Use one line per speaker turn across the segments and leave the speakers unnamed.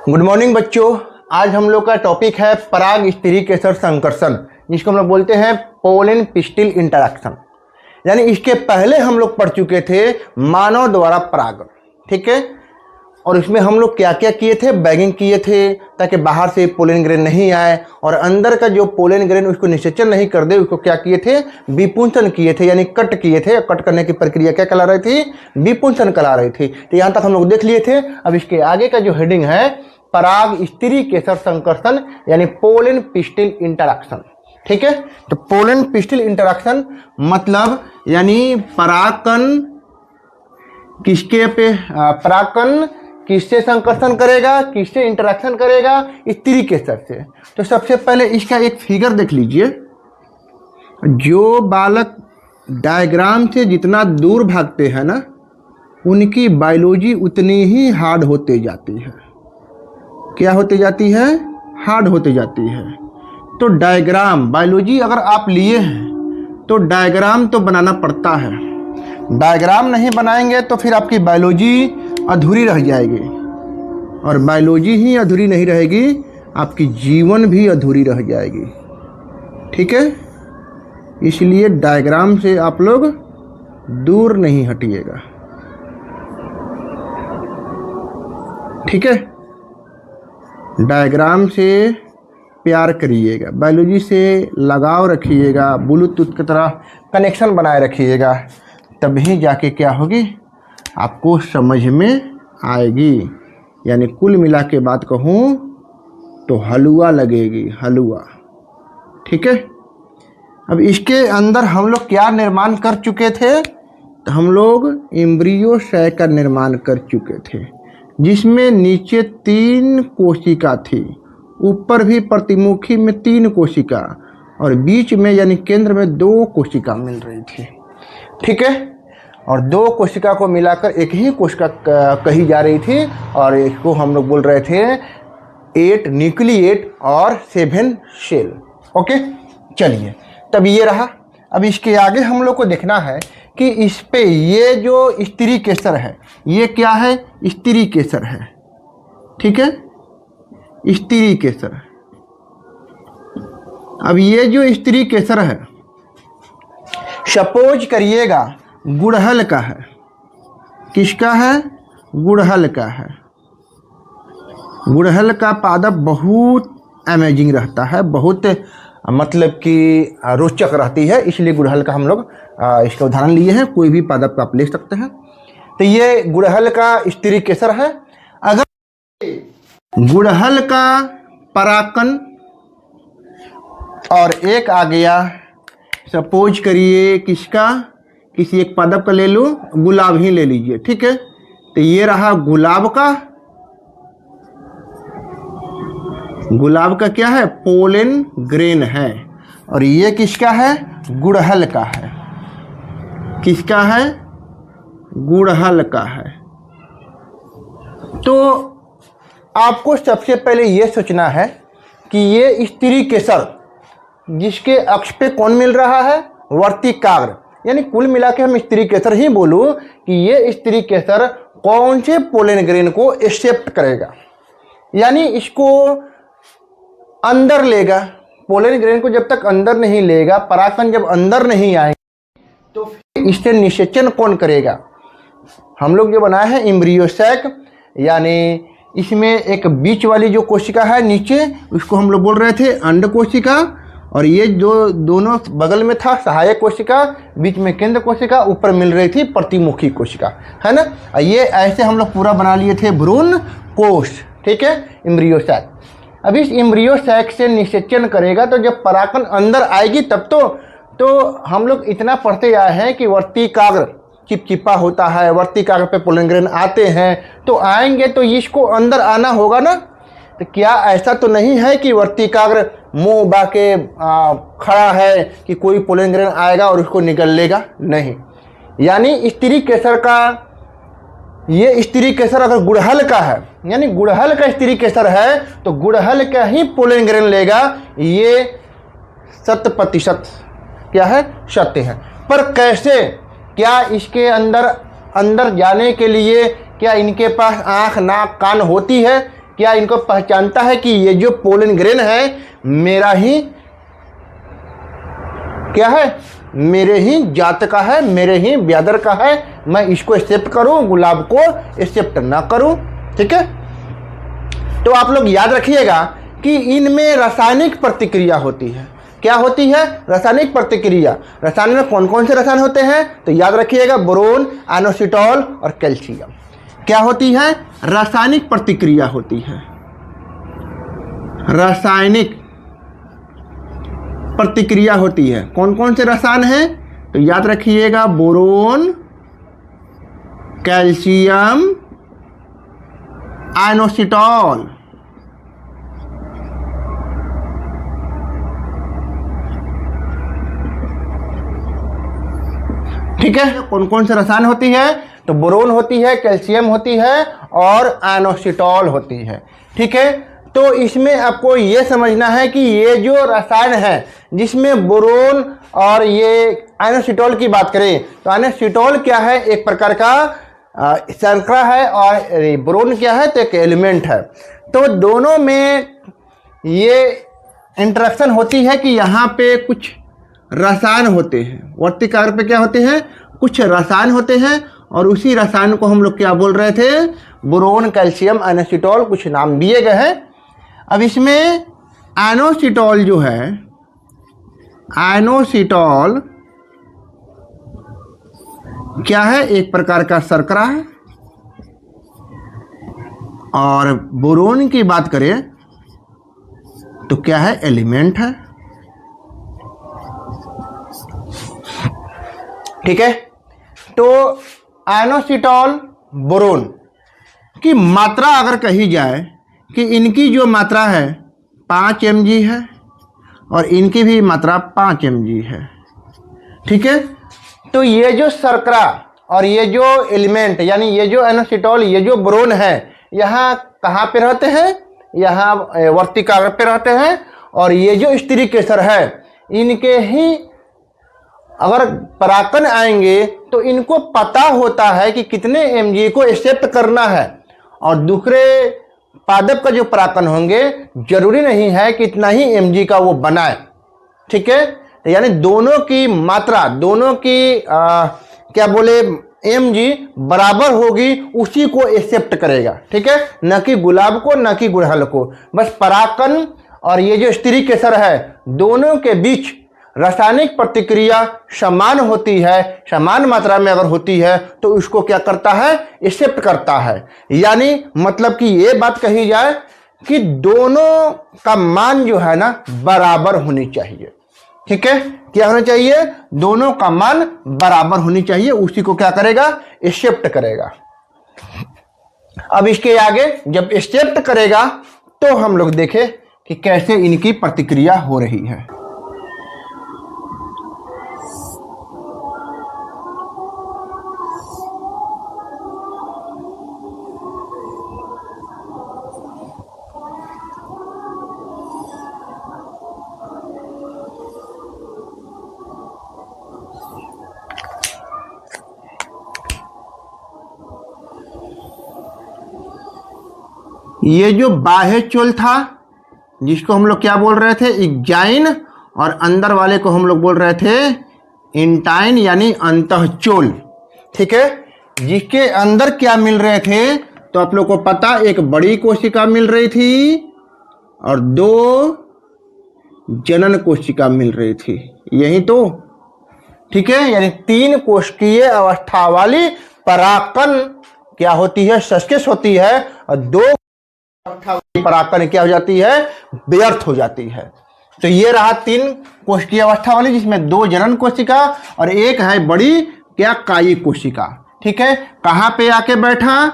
Good morning बच्चों। आज हम लोग का टॉपिक है पराग स्त्री केसर संकर्षण, जिसको हम लोग बोलते हैं पोलन पिस्टिल इंटरैक्शन। यानी इसके पहले हम लोग पढ़ चुके थे मानव द्वारा परागण, ठीक है। और इसमें हम लोग क्या क्या किए थे, बैगिंग किए थे ताकि बाहर से पोलन ग्रेन नहीं आए, और अंदर का जो पोलन ग्रेन उसको निषेचन नहीं कर दे, उसको क्या किए थे, विपुंसन किए थे, यानी कट किए थे। कट करने की प्रक्रिया क्या कहला रही थी, विपुंसन कहला रही थी। तो यहाँ तक हम लोग देख लिए थे। अब इसके आगे का जो हेडिंग है पराग स्त्री केसर संकर्षण यानी पोलन पिस्टिल इंटरैक्शन, ठीक है। तो पोलन पिस्टिल इंटरैक्शन मतलब यानी परागकण किसके पे परागकण किससे संकर्षण करेगा, किससे इंटरैक्शन करेगा, स्त्री केसर से। तो सबसे पहले इसका एक फिगर देख लीजिए। जो बालक डायग्राम से जितना दूर भागते हैं ना, उनकी बायोलॉजी उतनी ही हार्ड होते जाती है। क्या होती जाती है, हार्ड होती जाती है। तो डायग्राम बायोलॉजी अगर आप लिए हैं तो डायग्राम तो बनाना पड़ता है। डायग्राम नहीं बनाएंगे तो फिर आपकी बायोलॉजी अधूरी रह जाएगी, और बायोलॉजी ही अधूरी नहीं रहेगी, आपकी जीवन भी अधूरी रह जाएगी, ठीक है। इसलिए डायग्राम से आप लोग दूर नहीं हटिएगा, ठीक है। डायग्राम से प्यार करिएगा, बायोलॉजी से लगाव रखिएगा, ब्लूटूथ की तरह कनेक्शन बनाए रखिएगा, तभी जाके क्या होगी, आपको समझ में आएगी। यानी कुल मिला के बात कहूँ तो हलवा लगेगी, हलवा, ठीक है। अब इसके अंदर हम लोग क्या निर्माण कर चुके थे, तो हम लोग एम्ब्रियो सैक का निर्माण कर चुके थे, जिसमें नीचे 3 कोशिका थी, ऊपर भी प्रतिमुखी में 3 कोशिका, और बीच में यानी केंद्र में 2 कोशिका मिल रही थी, ठीक है। और 2 कोशिका को मिलाकर एक ही कोशिका कही जा रही थी, और इसको हम लोग बोल रहे थे 8 न्यूक्लिएट और 7 सेल, ओके। चलिए, तब ये रहा। अब इसके आगे हम लोग को देखना है कि इस पे ये जो स्त्री केसर है, ये क्या है, स्त्री केसर है, ठीक है, स्त्री केसर। अब ये जो स्त्री केसर है, सपोज करिएगा गुड़हल का है। किसका है, गुड़हल का है। गुड़हल का पादप बहुत अमेजिंग रहता है, बहुत मतलब कि रोचक रहती है, इसलिए गुड़हल का हम लोग इसका उदाहरण लिए हैं। कोई भी पादप आप ले सकते हैं। तो ये गुड़हल का स्त्री केसर है। अगर गुड़हल का परागकण और एक आ गया, सपोज करिए किसका, किसी एक पादप का ले लो, गुलाब ही ले लीजिए, ठीक है। तो ये रहा गुलाब का। गुलाब का क्या है, पोलन ग्रेन है। और ये किसका है, गुड़हल का है। किसका है, गुड़हल का है। तो आपको सबसे पहले ये सोचना है कि ये स्त्री केसर, जिसके अक्ष पे कौन मिल रहा है, वर्तिकाग्र, यानी कुल मिला के हम स्त्री केसर ही बोलूं कि ये स्त्री केसर कौन से पोलन ग्रेन को एक्सेप्ट करेगा, यानी इसको अंदर लेगा। पोलन ग्रेन को जब तक अंदर नहीं लेगा, परागकण जब अंदर नहीं आएंगे, तो फिर इससे निषेचन कौन करेगा। हम लोग जो बनाए हैं एम्ब्रियो सैक, यानी इसमें एक बीच वाली जो कोशिका है नीचे, उसको हम लोग बोल रहे थे अंड कोशिका, और ये जो दोनों बगल में था सहायक कोशिका, बीच में केंद्र कोशिका, ऊपर मिल रही थी प्रतिमुखी कोशिका, है ना। ये ऐसे हम लोग पूरा बना लिए थे भ्रूण कोश, ठीक है, एम्ब्रियो सैक। अब इस एम्ब्रियो सैक से निषेचन करेगा, तो जब परागकण अंदर आएगी तब तो हम लोग इतना पढ़ते आए हैं कि वर्तिकाग्र चिपचिपा होता है, वर्तिकाग्र पे पोलन ग्रेन आते हैं, तो आएंगे तो इसको अंदर आना होगा ना। तो क्या ऐसा तो नहीं है कि वर्तिकाग्र मुंह बाके खड़ा है कि कोई पोलन ग्रेन आएगा और उसको निगल लेगा, नहीं। यानी स्त्री केसर का, ये स्त्री केसर अगर गुड़हल का है, यानी गुड़हल का स्त्री केसर है, तो गुड़हल का ही पोलन ग्रेन लेगा। ये 100% क्या है, सत्य है। पर कैसे, क्या इसके अंदर जाने के लिए क्या इनके पास आँख नाक कान होती है, क्या इनको पहचानता है कि ये जो पोलन ग्रेन है मेरा ही क्या है, मेरे ही जात का है, मेरे ही ब्यादर का है, मैं इसको एक्सेप्ट करूं, गुलाब को एक्सेप्ट ना करूं। ठीक है, तो आप लोग याद रखिएगा कि इनमें रासायनिक प्रतिक्रिया होती है। क्या होती है? रासायनिक प्रतिक्रिया। रसायन में कौन कौन से रसायन होते हैं? तो याद रखिएगा, बोरोन, एनोसिटॉल और कैल्शियम। क्या होती है? रासायनिक प्रतिक्रिया होती है। रासायनिक प्रतिक्रिया होती है। कौन कौन से रसायन हैं? तो याद रखिएगा, बोरोन, कैल्शियम, एनोसिटॉल। ठीक है, कौन कौन से रसायन होती है? तो बोरोन होती है, कैल्शियम होती है और एनोसिटॉल होती है। ठीक है, तो इसमें आपको ये समझना है कि ये जो रसायन है जिसमें बोरोन और ये एनोसिटॉल की बात करें तो एनोसिटॉल क्या है? एक प्रकार का शर्करा है और बोरोन क्या है? तो एक एलिमेंट है। तो दोनों में ये इंटरेक्शन होती है कि यहाँ पे कुछ रसायन होते हैं। वर्तिक आग्र पे क्या होते हैं? कुछ रसायन होते हैं और उसी रसायन को हम लोग क्या बोल रहे थे? बोरोन, कैल्शियम, एनोसिटॉल, कुछ नाम दिए गए हैं। अब इसमें एनोसिटॉल जो है, एनोसिटॉल क्या है? एक प्रकार का शर्करा है। और बोरोन की बात करें तो क्या है? एलिमेंट है। ठीक है, तो एनोसिटॉल, बोरोन की मात्रा अगर कही जाए कि इनकी जो मात्रा है 5 mg है और इनकी भी मात्रा 5 mg है। ठीक है, तो ये जो शर्करा और ये जो एलिमेंट यानी ये जो एनोसिटॉल, ये जो बोरोन है, यहाँ कहाँ पे रहते हैं? यहाँ वर्तिक आग्र पे रहते हैं। और ये जो स्त्री केसर है, इनके ही अगर पराकन आएंगे तो इनको पता होता है कि कितने mg को एक्सेप्ट करना है। और दूसरे पादप का जो पराकन होंगे जरूरी नहीं है कि इतना ही mg का वो बनाए। ठीक है, यानी दोनों की मात्रा, दोनों की क्या बोले, mg बराबर होगी, उसी को एक्सेप्ट करेगा। ठीक है, न कि गुलाब को, न कि गुड़हल को। बस पराकन और ये जो स्त्री केसर है, दोनों के बीच रासायनिक प्रतिक्रिया समान होती है, समान मात्रा में अगर होती है तो उसको क्या करता है? एक्सेप्ट करता है। यानी मतलब कि ये बात कही जाए कि दोनों का मान जो है ना बराबर होनी चाहिए। ठीक है, क्या होना चाहिए? दोनों का मान बराबर होनी चाहिए, उसी को क्या करेगा? एक्सेप्ट करेगा। अब इसके आगे जब एक्सेप्ट करेगा तो हम लोग देखें कि कैसे इनकी प्रतिक्रिया हो रही है। ये जो बाह्य चोल था जिसको हम लोग क्या बोल रहे थे? इग्जाइन, और अंदर वाले को हम लोग बोल रहे थे इंटाइन यानी अंतःचोल। ठीक है, जिसके अंदर क्या मिल रहे थे? तो आप लोग को पता, एक बड़ी कोशिका मिल रही थी और 2 जनन कोशिका मिल रही थी, यही तो। ठीक है, यानी 3 कोशिकीय अवस्था वाली पराकन क्या होती है? सस्केस होती है, और 2 पराकन क्या हो जाती है? व्यर्थ हो जाती है। तो ये रहा 3 कोशिकीय अवस्था वाली, जिसमें 2 जनन कोशिका और एक है बड़ी क्या? कायी कोशिका। ठीक है, कहाँ पे आके बैठा?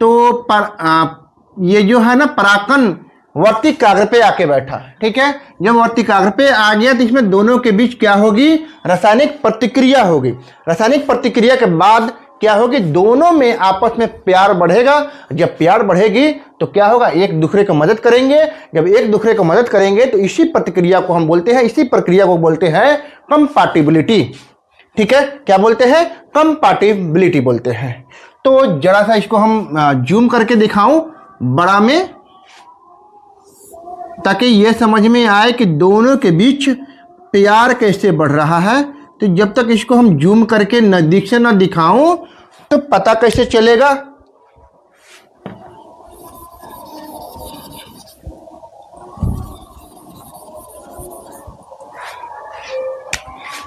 तो ये जो है ना पराकन वर्तिक आग्र पे आके बैठा। ठीक है, जब वर्तिक आग्र पे आ गया तो इसमें दोनों के बीच क्या होगी? रासायनिक प्रतिक्रिया होगी। रासायनिक प्रतिक्रिया के बाद क्या होगी? दोनों में आपस में प्यार बढ़ेगा। जब प्यार बढ़ेगी तो क्या होगा? एक दूसरे को मदद करेंगे। जब एक दूसरे को मदद करेंगे तो इसी प्रतिक्रिया को हम बोलते हैं, इसी प्रक्रिया को बोलते हैं कंपैटिबिलिटी। ठीक है, क्या बोलते हैं? कंपैटिबिलिटी बोलते हैं। तो जरा सा इसको हम जूम करके दिखाऊं, बड़ा में, ताकि ये समझ में आए कि दोनों के बीच प्यार कैसे बढ़ रहा है। तो जब तक इसको हम जूम करके नजदीक से ना दिखाऊं तो पता कैसे चलेगा।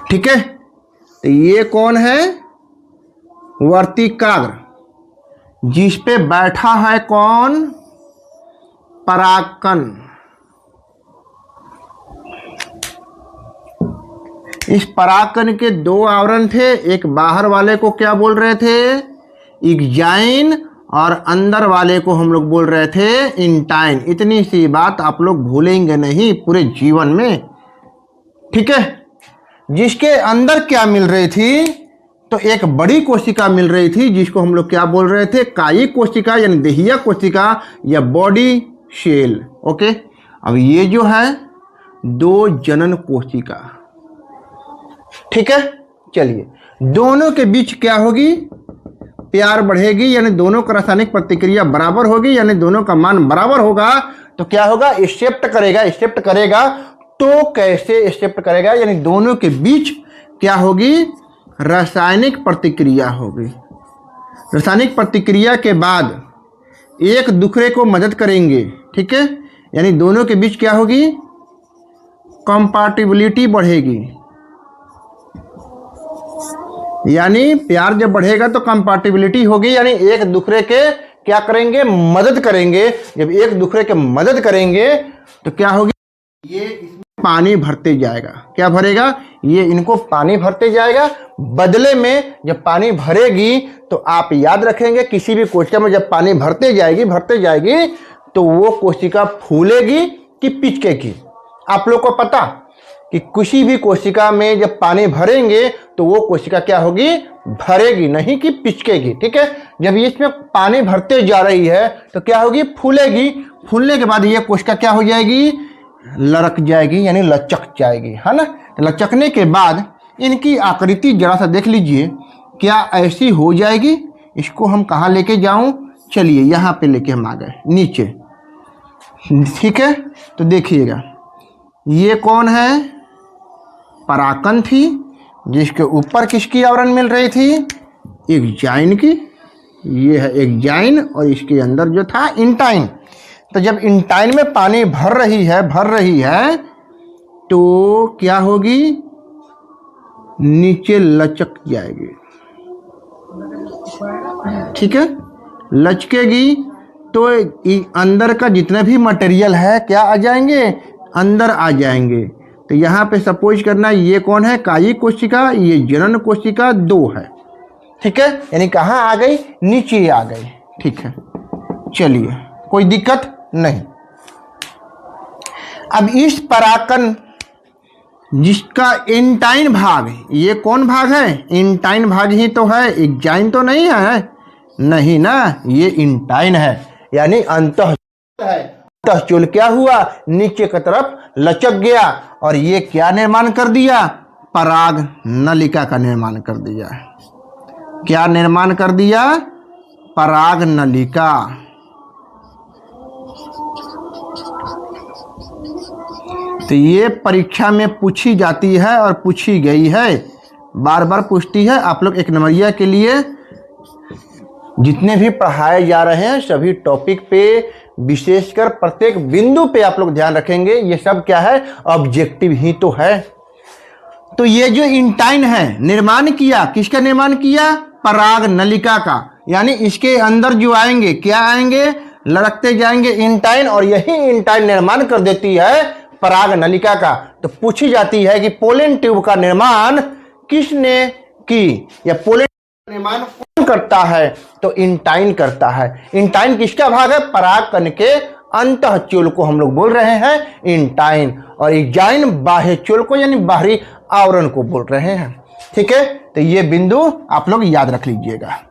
ठीक है, तो ये कौन है? वर्तिकाग्र, जिस पे बैठा है कौन? परागकण। इस परागकण के दो आवरण थे, एक बाहर वाले को क्या बोल रहे थे? एग्जाइन, और अंदर वाले को हम लोग बोल रहे थे इंटाइन। इतनी सी बात आप लोग भूलेंगे नहीं पूरे जीवन में। ठीक है, जिसके अंदर क्या मिल रही थी? तो एक बड़ी कोशिका मिल रही थी जिसको हम लोग क्या बोल रहे थे? कायिक कोशिका यानी देहिया कोशिका या बॉडी शेल। ओके, अब ये जो है दो जनन कोशिका। ठीक है, चलिए, दोनों के बीच क्या होगी? प्यार बढ़ेगी, यानी दोनों का रासायनिक प्रतिक्रिया बराबर होगी, यानी दोनों का मान बराबर होगा। तो क्या होगा? एक्सेप्ट करेगा। एक्सेप्ट करेगा तो कैसे एक्सेप्ट करेगा? यानी दोनों के बीच क्या होगी? रासायनिक प्रतिक्रिया होगी। रासायनिक प्रतिक्रिया के बाद एक दूसरे को मदद करेंगे। ठीक है, यानी दोनों के बीच क्या होगी? कंपैटिबिलिटी बढ़ेगी। यानी प्यार जब बढ़ेगा तो कंपैटिबिलिटी होगी, यानी एक दूसरे के क्या करेंगे? मदद करेंगे। जब एक दूसरे के मदद करेंगे तो क्या होगी? ये इसमें पानी भरते जाएगा। क्या भरेगा? ये इनको पानी भरते जाएगा। बदले में जब पानी भरेगी तो आप याद रखेंगे, किसी भी कोशिका में जब पानी भरते जाएगी तो वो कोशिका फूलेगी कि पिचकेगी। आप लोग को पता कि किसी भी कोशिका में जब पानी भरेंगे तो वो कोशिका क्या होगी? भरेगी, नहीं कि पिचकेगी। ठीक है, जब इसमें पानी भरते जा रही है तो क्या होगी? फूलेगी। फूलने के बाद ये कोशिका क्या हो जाएगी? लड़क जाएगी, यानी लचक जाएगी, है ना। लचकने के बाद इनकी आकृति जरा सा देख लीजिए, क्या ऐसी हो जाएगी? इसको हम कहाँ लेके जाऊं? चलिए यहाँ पे लेके हम आ गए नीचे। ठीक है, तो देखिएगा, ये कौन है? परागकण थी, जिसके ऊपर किसकी आवरण मिल रही थी? एग्जाइन की। ये है एग्जाइन, और इसके अंदर जो था इंटाइन। तो जब इंटाइन में पानी भर रही है तो क्या होगी? नीचे लचक जाएगी। ठीक है, लचकेगी तो अंदर का जितना भी मटेरियल है क्या आ जाएंगे? अंदर आ जाएंगे। तो यहाँ पे सपोज करना, ये कौन है? कायिक कोशिका, ये जनन कोशिका, दो है। ठीक है, यानी कहाँ आ गई? नीचे आ गई। ठीक है, चलिए, कोई दिक्कत नहीं। अब इस परागकण जिसका इंटाइन भाग, ये कौन भाग है? इंटाइन भाग ही तो है, एग्जाइन तो नहीं है। नहीं ना, ये इंटाइन है, यानी अंतःचूल है। अंतःचूल क्या हुआ? नीचे की तरफ लचक गया, और ये क्या निर्माण कर दिया? पराग नलिका का निर्माण कर दिया। क्या निर्माण कर दिया? पराग नलिका। तो ये परीक्षा में पूछी जाती है और पूछी गई है, बार बार पूछती है। आप लोग एक नंबरिया के लिए जितने भी पढ़ाए जा रहे हैं सभी टॉपिक पे, विशेषकर प्रत्येक बिंदु पे आप लोग ध्यान रखेंगे। ये सब क्या है? ऑब्जेक्टिव ही तो है। तो ये जो इंटाइन है, निर्माण किया, किसका निर्माण किया? पराग नलिका का। यानी इसके अंदर जो आएंगे, क्या आएंगे? लड़कते जाएंगे इंटाइन, और यही इंटाइन निर्माण कर देती है पराग नलिका का। तो पूछी जाती है कि पोलन ट्यूब का निर्माण किसने की, या पोलन निर्माण कौन करता है? तो इंटाइन करता है। इंटाइन किसका भाग है? परागकण के अंतःचूल को हम लोग बोल रहे हैं इंटाइन, और एग्जाइन बाह्य चूल को यानी बाहरी आवरण को बोल रहे हैं। ठीक है, तो ये बिंदु आप लोग याद रख लीजिएगा।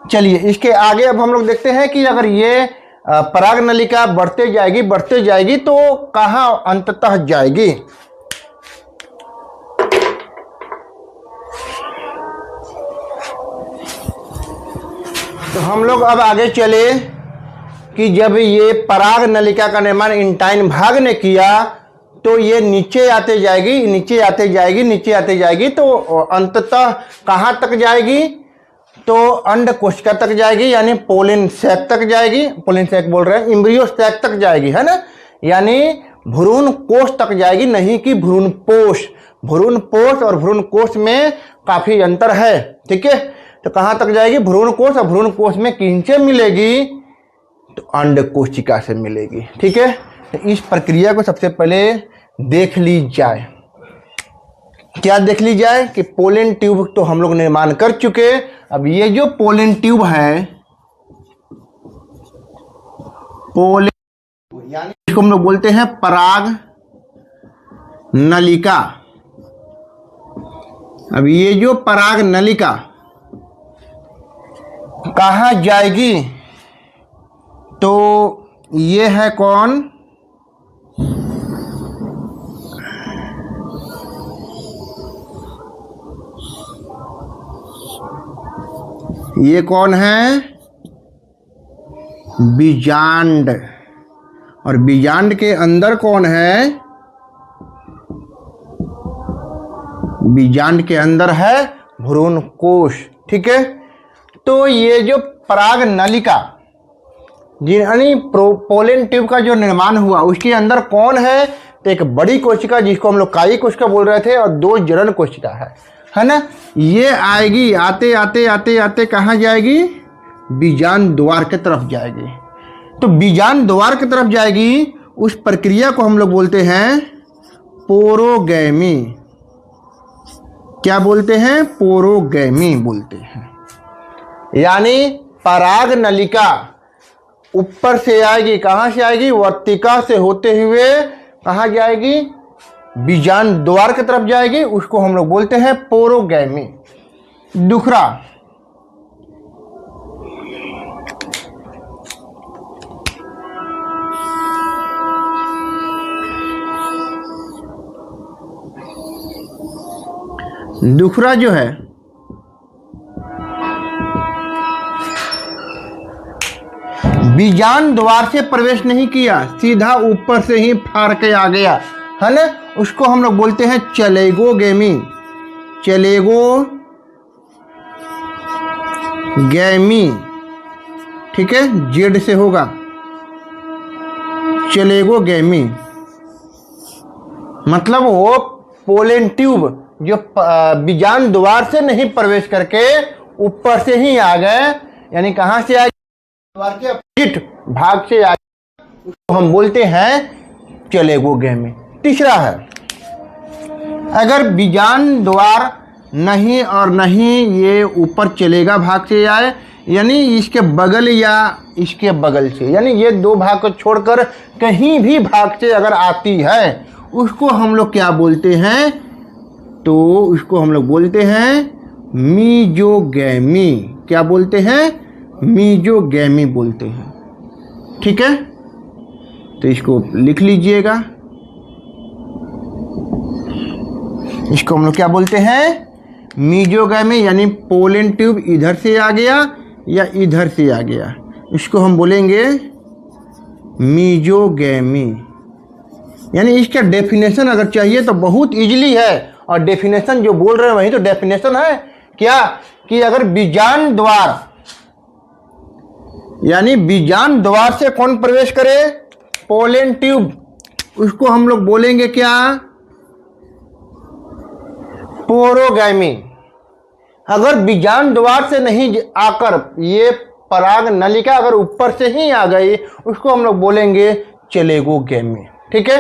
चलिए, इसके आगे अब हम लोग देखते हैं कि अगर ये पराग नलिका बढ़ते जाएगी तो कहाँ अंततः जाएगी। तो हम लोग अब आगे चले कि जब ये पराग नलिका का निर्माण इंटाइन भाग ने किया तो ये नीचे आते जाएगी, नीचे आते जाएगी, नीचे आते जाएगी, तो अंततः कहाँ तक जाएगी? तो अंड कोशिका तक जाएगी, यानी पोलिन सैक तक जाएगी। पोलिन सैक बोल रहे हैं, एम्ब्रियो सैक तक जाएगी, है ना, यानी भ्रूण कोष तक जाएगी, नहीं कि भ्रूण पोष। भ्रूण पोष और भ्रूण कोष में काफी अंतर है, ठीक है। तो कहाँ तक जाएगी? भ्रूण कोष, और भ्रूण कोष में किनसे मिलेगी? तो अंड कोशिका से मिलेगी, ठीक है। तो इस प्रक्रिया को सबसे पहले देख ली जाए। क्या देख ली जाए? कि पोलन ट्यूब तो हम लोग निर्माण कर चुके। अब ये जो पोलन ट्यूब है, पोलन यानी इसको हम लोग बोलते हैं पराग नलिका। अब ये जो पराग नलिका कहाँ जाएगी? तो ये है कौन? ये कौन है? बीजांड। और बीजांड के अंदर कौन है? बीजांड के अंदर है भ्रूण कोश, ठीक है। तो ये जो पराग नलिका यानी पोलन ट्यूब का जो निर्माण हुआ, उसके अंदर कौन है? तो एक बड़ी कोशिका जिसको हम लोग कायी कोशिका बोल रहे थे, और दो जड़न कोशिका है ना। ये आएगी, आते आते आते आते कहाँ जाएगी? बीजांड द्वार की तरफ जाएगी। तो बीजांड द्वार की तरफ जाएगी, उस प्रक्रिया को हम लोग बोलते हैं पोरोगैमी। क्या बोलते हैं? पोरोगैमी बोलते हैं। यानी पराग नलिका ऊपर से आएगी, कहाँ से आएगी? वर्तिका से होते हुए कहाँ जाएगी? बीजांड द्वार की तरफ जाएगी, उसको हम लोग बोलते हैं पोरोगैमी। दूसरा, दूसरा जो है बीजांड द्वार से प्रवेश नहीं किया, सीधा ऊपर से ही फाड़ के आ गया, है ना, उसको हम लोग बोलते हैं चलेगोगैमी। चलेगोगैमी, ठीक है, जेड से होगा चलेगोगैमी। मतलब वो पोलन ट्यूब जो बीजांड द्वार से नहीं प्रवेश करके ऊपर से ही आ गए, यानी कहाँ से आए? द्वार के अपोजिट भाग से आ गए, उसको हम बोलते हैं चलेगोगैमी। तीसरा है, अगर बीजांड द्वार नहीं और नहीं ये ऊपर चलेगा भाग से आए, यानी इसके बगल या इसके बगल से, यानी ये दो भाग को छोड़कर कहीं भी भाग से अगर आती है, उसको हम लोग क्या बोलते हैं? तो उसको हम लोग बोलते हैं मीजोगैमी। क्या बोलते हैं? मीजोगैमी बोलते हैं, ठीक है। तो इसको लिख लीजिएगा, इसको हम लोग क्या बोलते हैं? मीजोगैमी। यानी पोलन ट्यूब इधर से आ गया या इधर से आ गया, इसको हम बोलेंगे मीजोगैमी। यानी इसका डेफिनेशन अगर चाहिए तो बहुत इजीली है, और डेफिनेशन जो बोल रहे हैं वही तो डेफिनेशन है। क्या? कि अगर बीजांड द्वार यानी बीजांड द्वार से कौन प्रवेश करे? पोलन ट्यूब, उसको हम लोग बोलेंगे क्या? पोरोगैमी। अगर बीजांड द्वार से नहीं आकर ये पराग नलिका अगर ऊपर से ही आ गई, उसको हम लोग बोलेंगे चलेगोगैमी, ठीक है।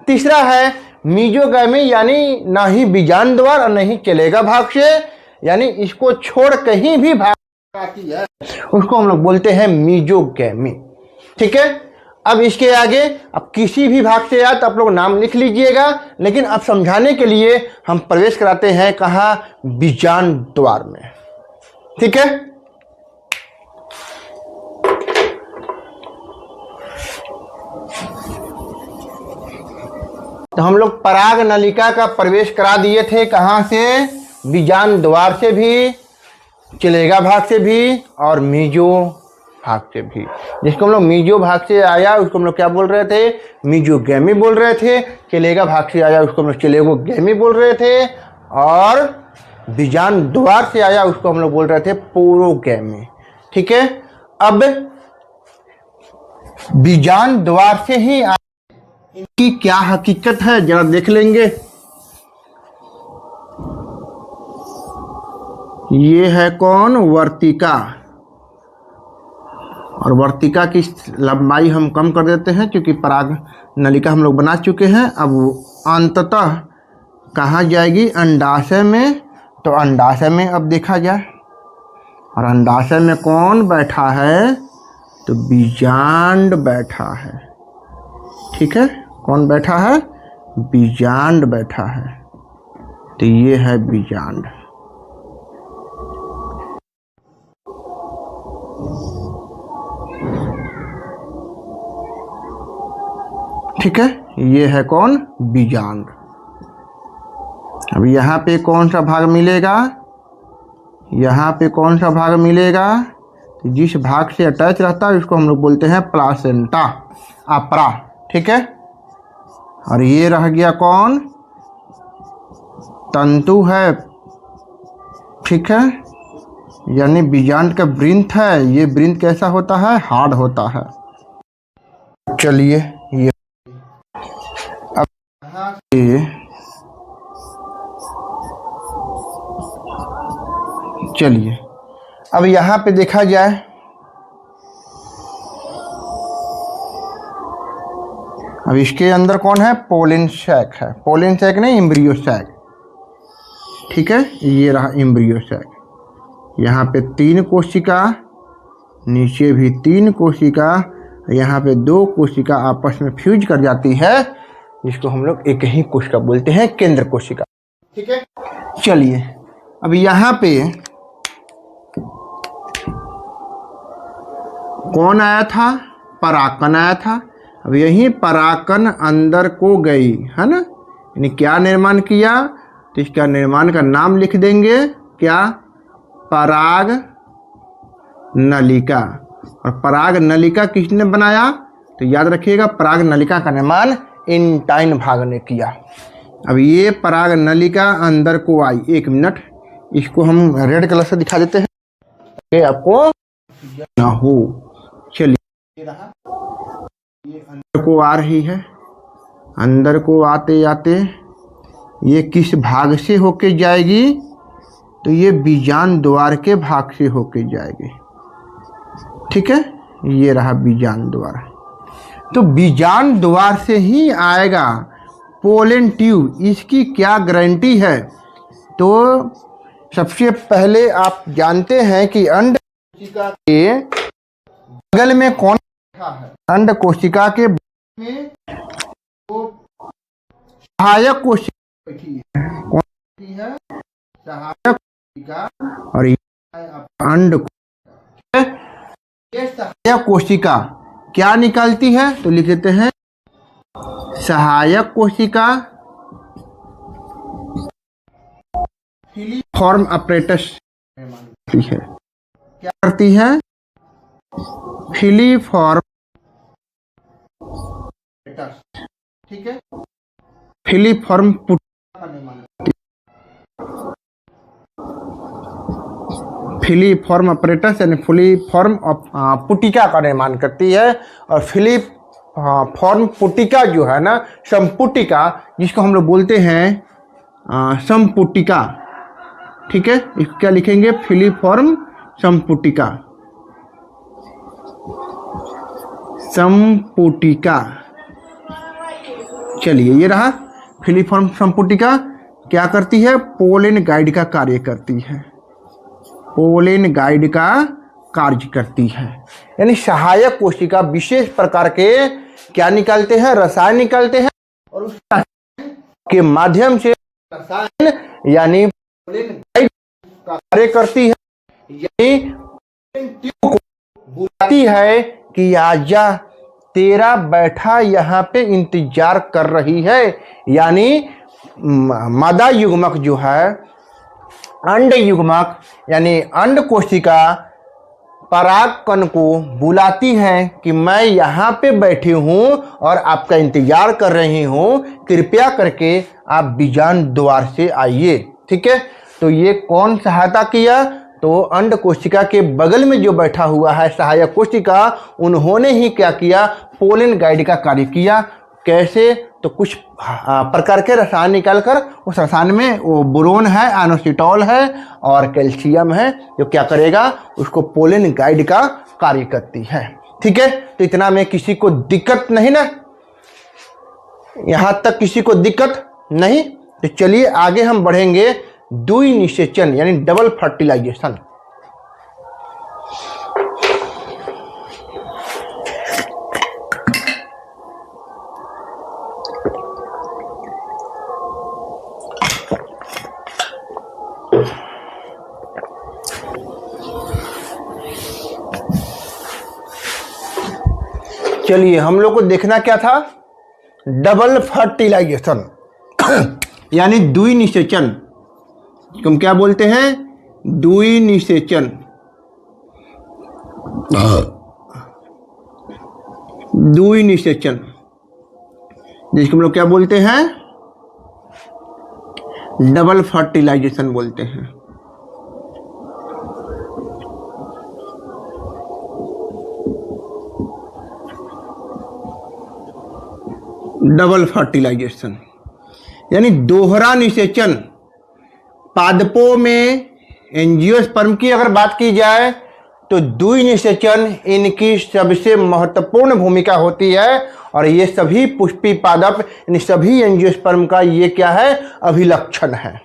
तीसरा है मीजोगैमी, यानी ना ही बीजांड द्वार और नहीं चलेगा भाग से, यानी इसको छोड़ कहीं भी भाग आती है, उसको हम लोग बोलते हैं मीजोगैमी, ठीक है। अब इसके आगे अब किसी भी भाग से आए तो आप लोग नाम लिख लीजिएगा, लेकिन अब समझाने के लिए हम प्रवेश कराते हैं कहाँ? बीजांड द्वार में, ठीक है। तो हम लोग पराग नलिका का प्रवेश करा दिए थे, कहाँ से? बीजांड द्वार से भी, चलेगा भाग से भी, और मीजो भाग से भी, जिसको हम लोग मीजो भाग से आया उसको हम लोग क्या बोल रहे थे, मीजोगैमी बोल रहे थे। चलेगा भाग से आया उसको हम लोग चलेगोगैमी बोल रहे थे, और बीजान द्वार से आया उसको हम लोग बोल रहे थे पोरोगैमी। ठीक है, अब बीजान द्वार से ही इनकी क्या हकीकत है जरा देख लेंगे। ये है कौन, वर्तिका, और वर्तिका की लंबाई हम कम कर देते हैं क्योंकि पराग नलिका हम लोग बना चुके हैं। अब अंततः कहाँ जाएगी, अंडाशय में। तो अंडाशय में अब देखा जाए, और अंडाशय में कौन बैठा है, तो बीजांड बैठा है। ठीक है, कौन बैठा है, बीजांड बैठा है। तो ये है बीजांड। ठीक है, ये है कौन, बीजांड। अब यहाँ पे कौन सा भाग मिलेगा, यहाँ पे कौन सा भाग मिलेगा, जिस भाग से अटैच रहता है उसको हम लोग बोलते हैं प्लासेंटा, अपरा। ठीक है, और ये रह गया कौन, तंतु है। ठीक है, यानी बीजांड का वृंत है। ये वृंत कैसा होता है, हार्ड होता है। चलिए ये अब चलिए अब यहाँ पे देखा जाए, अब इसके अंदर कौन है, पोलिन सैक है। पोलिन सैक नहीं, एम्ब्रियो सैक। ठीक है, ये रहा एम्ब्रियो सैक। यहाँ पे 3 कोशिका, नीचे भी 3 कोशिका, यहाँ पे 2 कोशिका आपस में फ्यूज कर जाती है, जिसको हम लोग एक ही कोशिका बोलते हैं, केंद्र कोशिका। ठीक है, चलिए अब यहाँ पे कौन आया था, पराकन आया था। अब यही पराकन अंदर को गई है ना, यानी क्या निर्माण किया, तो इसका निर्माण का नाम लिख देंगे क्या, पराग नलिका। और पराग नलिका किसने बनाया, तो याद रखिएगा पराग नलिका का निर्माण इंटाइन भाग ने किया। अब ये पराग नलिका अंदर को आई, 1 मिनट इसको हम रेड कलर से दिखा देते हैं आपको ना हो। चलिए ये अंदर को आ रही है, अंदर को आते आते ये किस भाग से होके जाएगी, तो ये बीजांड द्वार के भाग से होके जाएगी। ठीक है, ये रहा बीजांड द्वार। तो बीजांड द्वार से ही आएगा पोलन ट्यूब। इसकी क्या गारंटी है, तो सबसे पहले आप जानते हैं कि अंड कोशिका के बगल में कौन बैठा है, अंड कोशिका के बगल में तो सहायक कोशिका बैठी है। कौन बैठी है, सहायक कोशिका, और ये अंड कोशिका। ये सहायक कोशिका क्या निकालती है, तो लिख देते हैं सहायक कोशिका फिलीफॉर्म अपरेटस करती है। क्या करती है, फिलीफॉर्म। ठीक है, फिलीफॉर्म पुटिका का निर्माण करती है। फिलीफॉर्म अपरेटस यानी फिलीफॉर्म पुटिका का निर्माण करती है। और फिलीफॉर्म पुटिका जो है ना, संपुटिका, जिसको हम लोग बोलते हैं संपुटिका। ठीक है, इसको क्या लिखेंगे, फिलीफॉर्म संपुटिका, संपुटिका। चलिए ये रहा फिलीफॉर्म संपुटिका। क्या करती है, पोलन गाइड का कार्य करती है, पोलन गाइड का कार्य करती है। यानी सहायक कोशिका विशेष प्रकार के क्या निकालते हैं, रसायन निकालते हैं, और उस के माध्यम से रसायन यानी पोलन गाइड का कार्य करती है। यानी को बुलाती है कि आजा, तेरा बैठा यहाँ पे इंतजार कर रही है। यानी मादा युग्मक जो है, अंड युग्मक यानी अंड कोशिका पराग कण को बुलाती हैं कि मैं यहाँ पे बैठी हूँ और आपका इंतजार कर रही हूँ, कृपया करके आप बीजांड द्वार से आइए। ठीक है, तो ये कौन सहायता किया? तो अंड कोशिका के बगल में जो बैठा हुआ है सहायक कोशिका, उन्होंने ही क्या किया? पोलन गाइड का कार्य किया। कैसे? तो कुछ प्रकार के रसायन निकालकर उस रसायन में वो बोरोन है, आइनोसिटॉल है और कैल्शियम है, जो क्या करेगा? उसको पोलन गाइड का कार्य करती है। ठीक है, तो इतना में किसी को दिक्कत नहीं ना? यहाँ तक किसी को दिक्कत नहीं? तो चलिए आगे हम बढ़ेंगे। द्विनिषेचन यानी डबल फर्टिलाइजेशन। चलिए हम लोग को देखना क्या था? डबल फर्टिलाइजेशन यानी द्विनिषेचन। हम क्या बोलते हैं? द्विनिषेचन। द्विनिषेचन जिसको हम लोग क्या बोलते हैं? डबल फर्टिलाइजेशन बोलते हैं। डबल फर्टिलाइजेशन यानी दोहरा निषेचन। पादपों में एंजियोस्पर्म की अगर बात की जाए तो द्विनिषेचन इनकी सबसे महत्वपूर्ण भूमिका होती है, और ये सभी पुष्पी पादप यानी सभी एंजियोस्पर्म का ये क्या है? अभिलक्षण है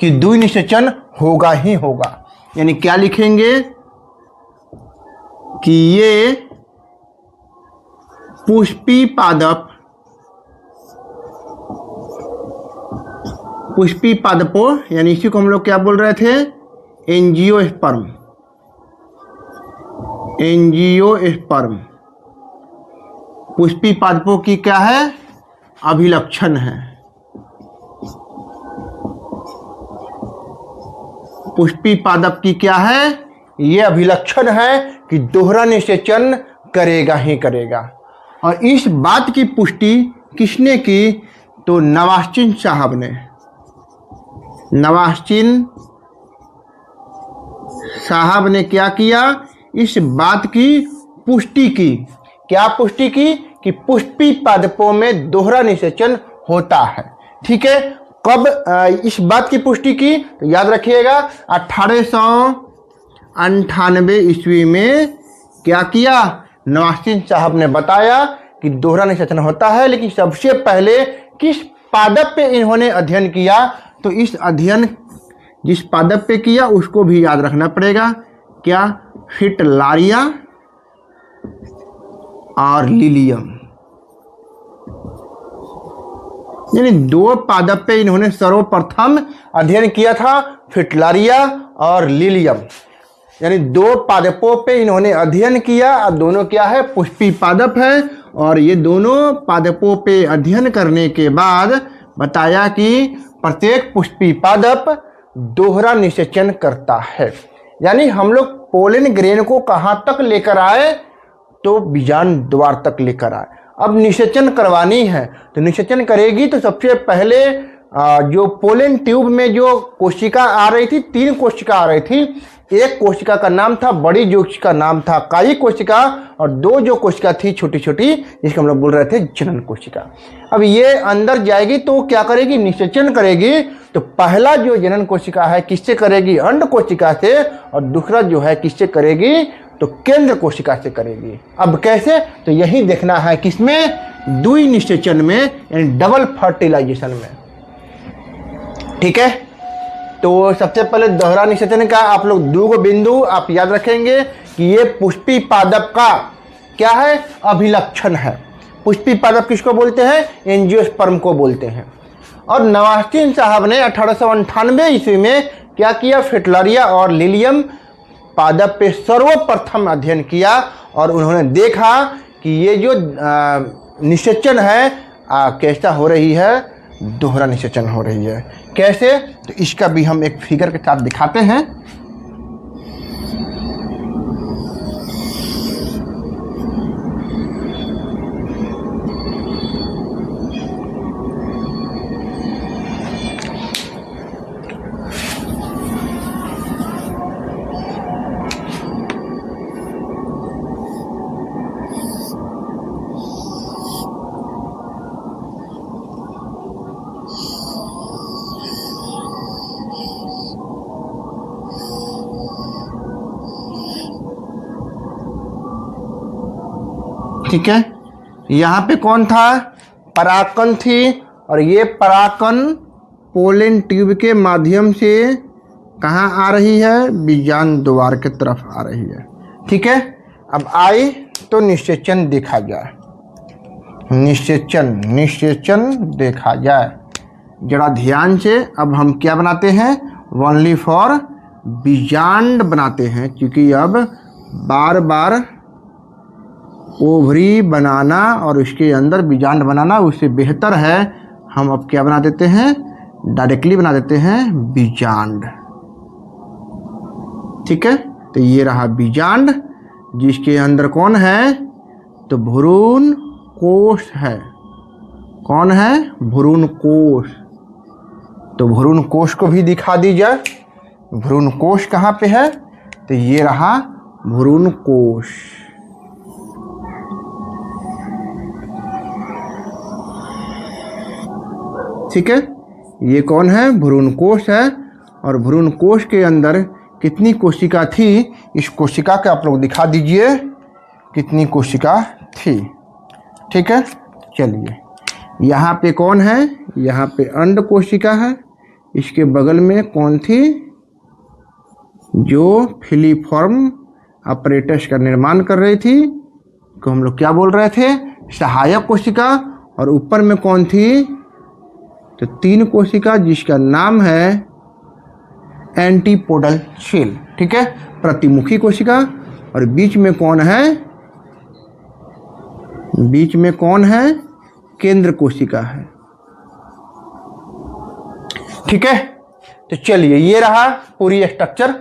कि द्विनिषेचन होगा ही होगा। यानी क्या लिखेंगे कि ये पुष्पी पादपों यानी इसी को हम लोग क्या बोल रहे थे? एंजियोस्पर्म। एंजियोस्पर्म पुष्पी पादपों की क्या है? अभिलक्षण है। पुष्पी पादप की क्या है? ये अभिलक्षण है कि दोहरा निषेचन करेगा ही करेगा। और इस बात की पुष्टि किसने की? तो नवास्चिन साहब ने। नवास्चिन साहब ने क्या किया? इस बात की पुष्टि की। क्या पुष्टि की? कि पुष्पी पादपों में दोहरा निषेचन होता है। ठीक है, कब इस बात की पुष्टि की? तो याद रखिएगा 1898 ईस्वी में क्या किया? नवास्चिन साहब ने बताया कि दोहरा निषेचन होता है। लेकिन सबसे पहले किस पादप पे इन्होंने अध्ययन किया? तो इस अध्ययन जिस पादप पे किया उसको भी याद रखना पड़ेगा। क्या? फिटलारिया और लिलियम। यानी दो पादप पे इन्होंने सर्वप्रथम अध्ययन किया था, फिटलारिया और लिलियम। यानी दो पादपों पे इन्होंने अध्ययन किया और दोनों क्या है? पुष्पी पादप है। और ये दोनों पादपों पे अध्ययन करने के बाद बताया कि प्रत्येक पुष्पी पादप दोहरा निषेचन करता है। यानी हम लोग पोलन ग्रेन को कहाँ तक लेकर आए? तो बीजांड द्वार तक लेकर आए। अब निषेचन करवानी है तो निषेचन करेगी तो सबसे पहले जो पोलन ट्यूब में जो कोशिका आ रही थी, 3 कोशिका आ रही थी। एक कोशिका का नाम था बड़ी, जो का नाम था कायी कोशिका, और 2 जो कोशिका थी छोटी छोटी, जिसको हम लोग बोल रहे थे जनन कोशिका। अब ये अंदर जाएगी तो क्या करेगी? निषेचन करेगी। तो पहला जो जनन कोशिका है किससे करेगी? अंड कोशिका से, और दूसरा जो है किससे करेगी? तो केंद्र कोशिका से करेगी। अब कैसे? तो यही देखना है किसमें? द्विनिषेचन में, यानी डबल फर्टिलाइजेशन में। ठीक है, तो सबसे पहले दोहरा निषेचन का आप लोग 2 बिंदु आप याद रखेंगे कि ये पुष्पी पादप का क्या है? अभिलक्षण है। पुष्पी पादप किसको बोलते हैं? एंजियोस्पर्म को बोलते हैं। और नवास्चिन साहब ने 1898 ईस्वी में क्या किया? फिटलारिया और लिलियम पादप पे सर्वप्रथम अध्ययन किया, और उन्होंने देखा कि ये जो निषेचन है कैसा हो रही है? दोहरा निषेचन हो रही है। कैसे? तो इसका भी हम एक फिगर के साथ दिखाते हैं। ठीक है। यहाँ पे कौन था, परागकण थी, और ये परागकण पोलन ट्यूब के माध्यम से कहाँ आ रही है, बीजांड द्वार की तरफ आ रही है। ठीक है। अब आए तो निषेचन देखा जाए, निषेचन देखा जाए जरा ध्यान से। अब हम क्या बनाते हैं, ओनली फॉर बीजांड बनाते हैं, क्योंकि अब बार बार ओवरी बनाना और उसके अंदर बीजांड बनाना उससे बेहतर है हम अब क्या बना देते हैं, डायरेक्टली बना देते हैं बीजांड। ठीक है। तो ये रहा बीजांड, जिसके अंदर कौन है, तो भ्रूण कोश है। कौन है, भ्रूण कोश। तो भ्रूण कोश को भी दिखा दीजिए, भ्रूण कोश कहाँ पे है, तो ये रहा भ्रूण कोश। ठीक है। ये कौन है, भ्रूण कोश है। और भ्रूण कोश के अंदर कितनी कोशिका थी, इस कोशिका के आप लोग दिखा दीजिए कितनी कोशिका थी। ठीक है। चलिए, यहाँ पे कौन है, यहाँ पे अंड कोशिका है। इसके बगल में कौन थी, जो फिलीफॉर्म अपरेटस का निर्माण कर रही थी, को हम लोग क्या बोल रहे थे, सहायक कोशिका। और ऊपर में कौन थी, तो 3 कोशिका, जिसका नाम है एंटीपोडल सेल। ठीक है, प्रतिमुखी कोशिका। और बीच में कौन है, बीच में कौन है, केंद्र कोशिका है। ठीक है। तो चलिए, ये रहा पूरी स्ट्रक्चर।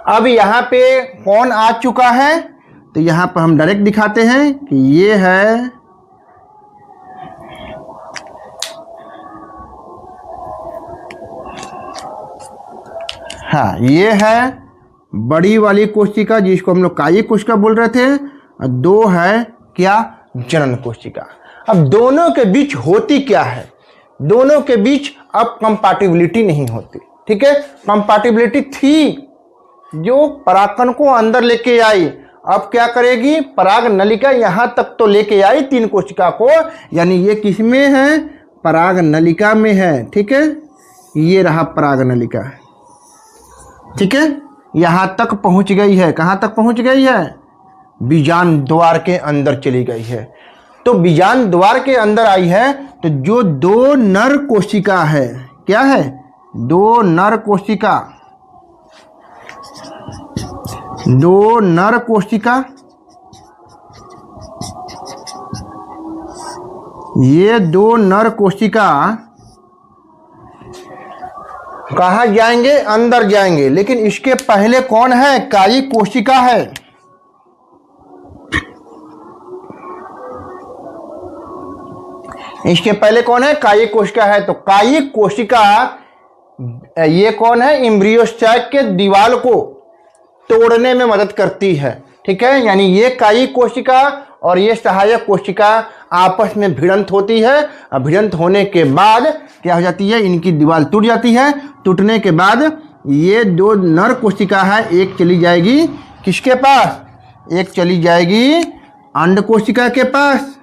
अब यहाँ पे कौन आ चुका है, तो यहाँ पर हम डायरेक्ट दिखाते हैं कि ये है हाँ, ये है बड़ी वाली कोशिका, जिसको हम लोग कायिक कोशिका बोल रहे थे। और 2 है क्या, जनन कोशिका। अब दोनों के बीच होती क्या है, दोनों के बीच अब कंपैटिबिलिटी नहीं होती। ठीक है। कंपैटिबिलिटी थी जो परागकण को अंदर लेके आई, अब क्या करेगी, पराग नलिका यहाँ तक तो लेके आई 3 कोशिका को, यानी ये किस में है, पराग नलिका में है। ठीक है। ये रहा पराग नलिका। ठीक है। यहाँ तक पहुँच गई है, कहाँ तक पहुँच गई है, बीजांड द्वार के अंदर चली गई है। तो बीजांड द्वार के अंदर आई है, तो जो 2 नर कोशिका है, क्या है, 2 नर कोशिका, 2 नर कोशिका, ये 2 नर कोशिका कहाँ जाएंगे, अंदर जाएंगे। लेकिन इसके पहले कौन है, कायिक कोशिका है। इसके पहले कौन है, कायिक कोशिका है। तो कायिक कोशिका ये कौन है, एम्ब्रियोसाइट के दीवार को तोड़ने में मदद करती है। ठीक है। यानी ये कायिक कोशिका और ये सहायक कोशिका आपस में भिड़ंत होती है। और भिड़ंत होने के बाद क्या हो जाती है, इनकी दीवार टूट जाती है। टूटने के बाद ये 2 नर कोशिका है, एक चली जाएगी किसके पास, एक चली जाएगी अंड कोशिका के पास,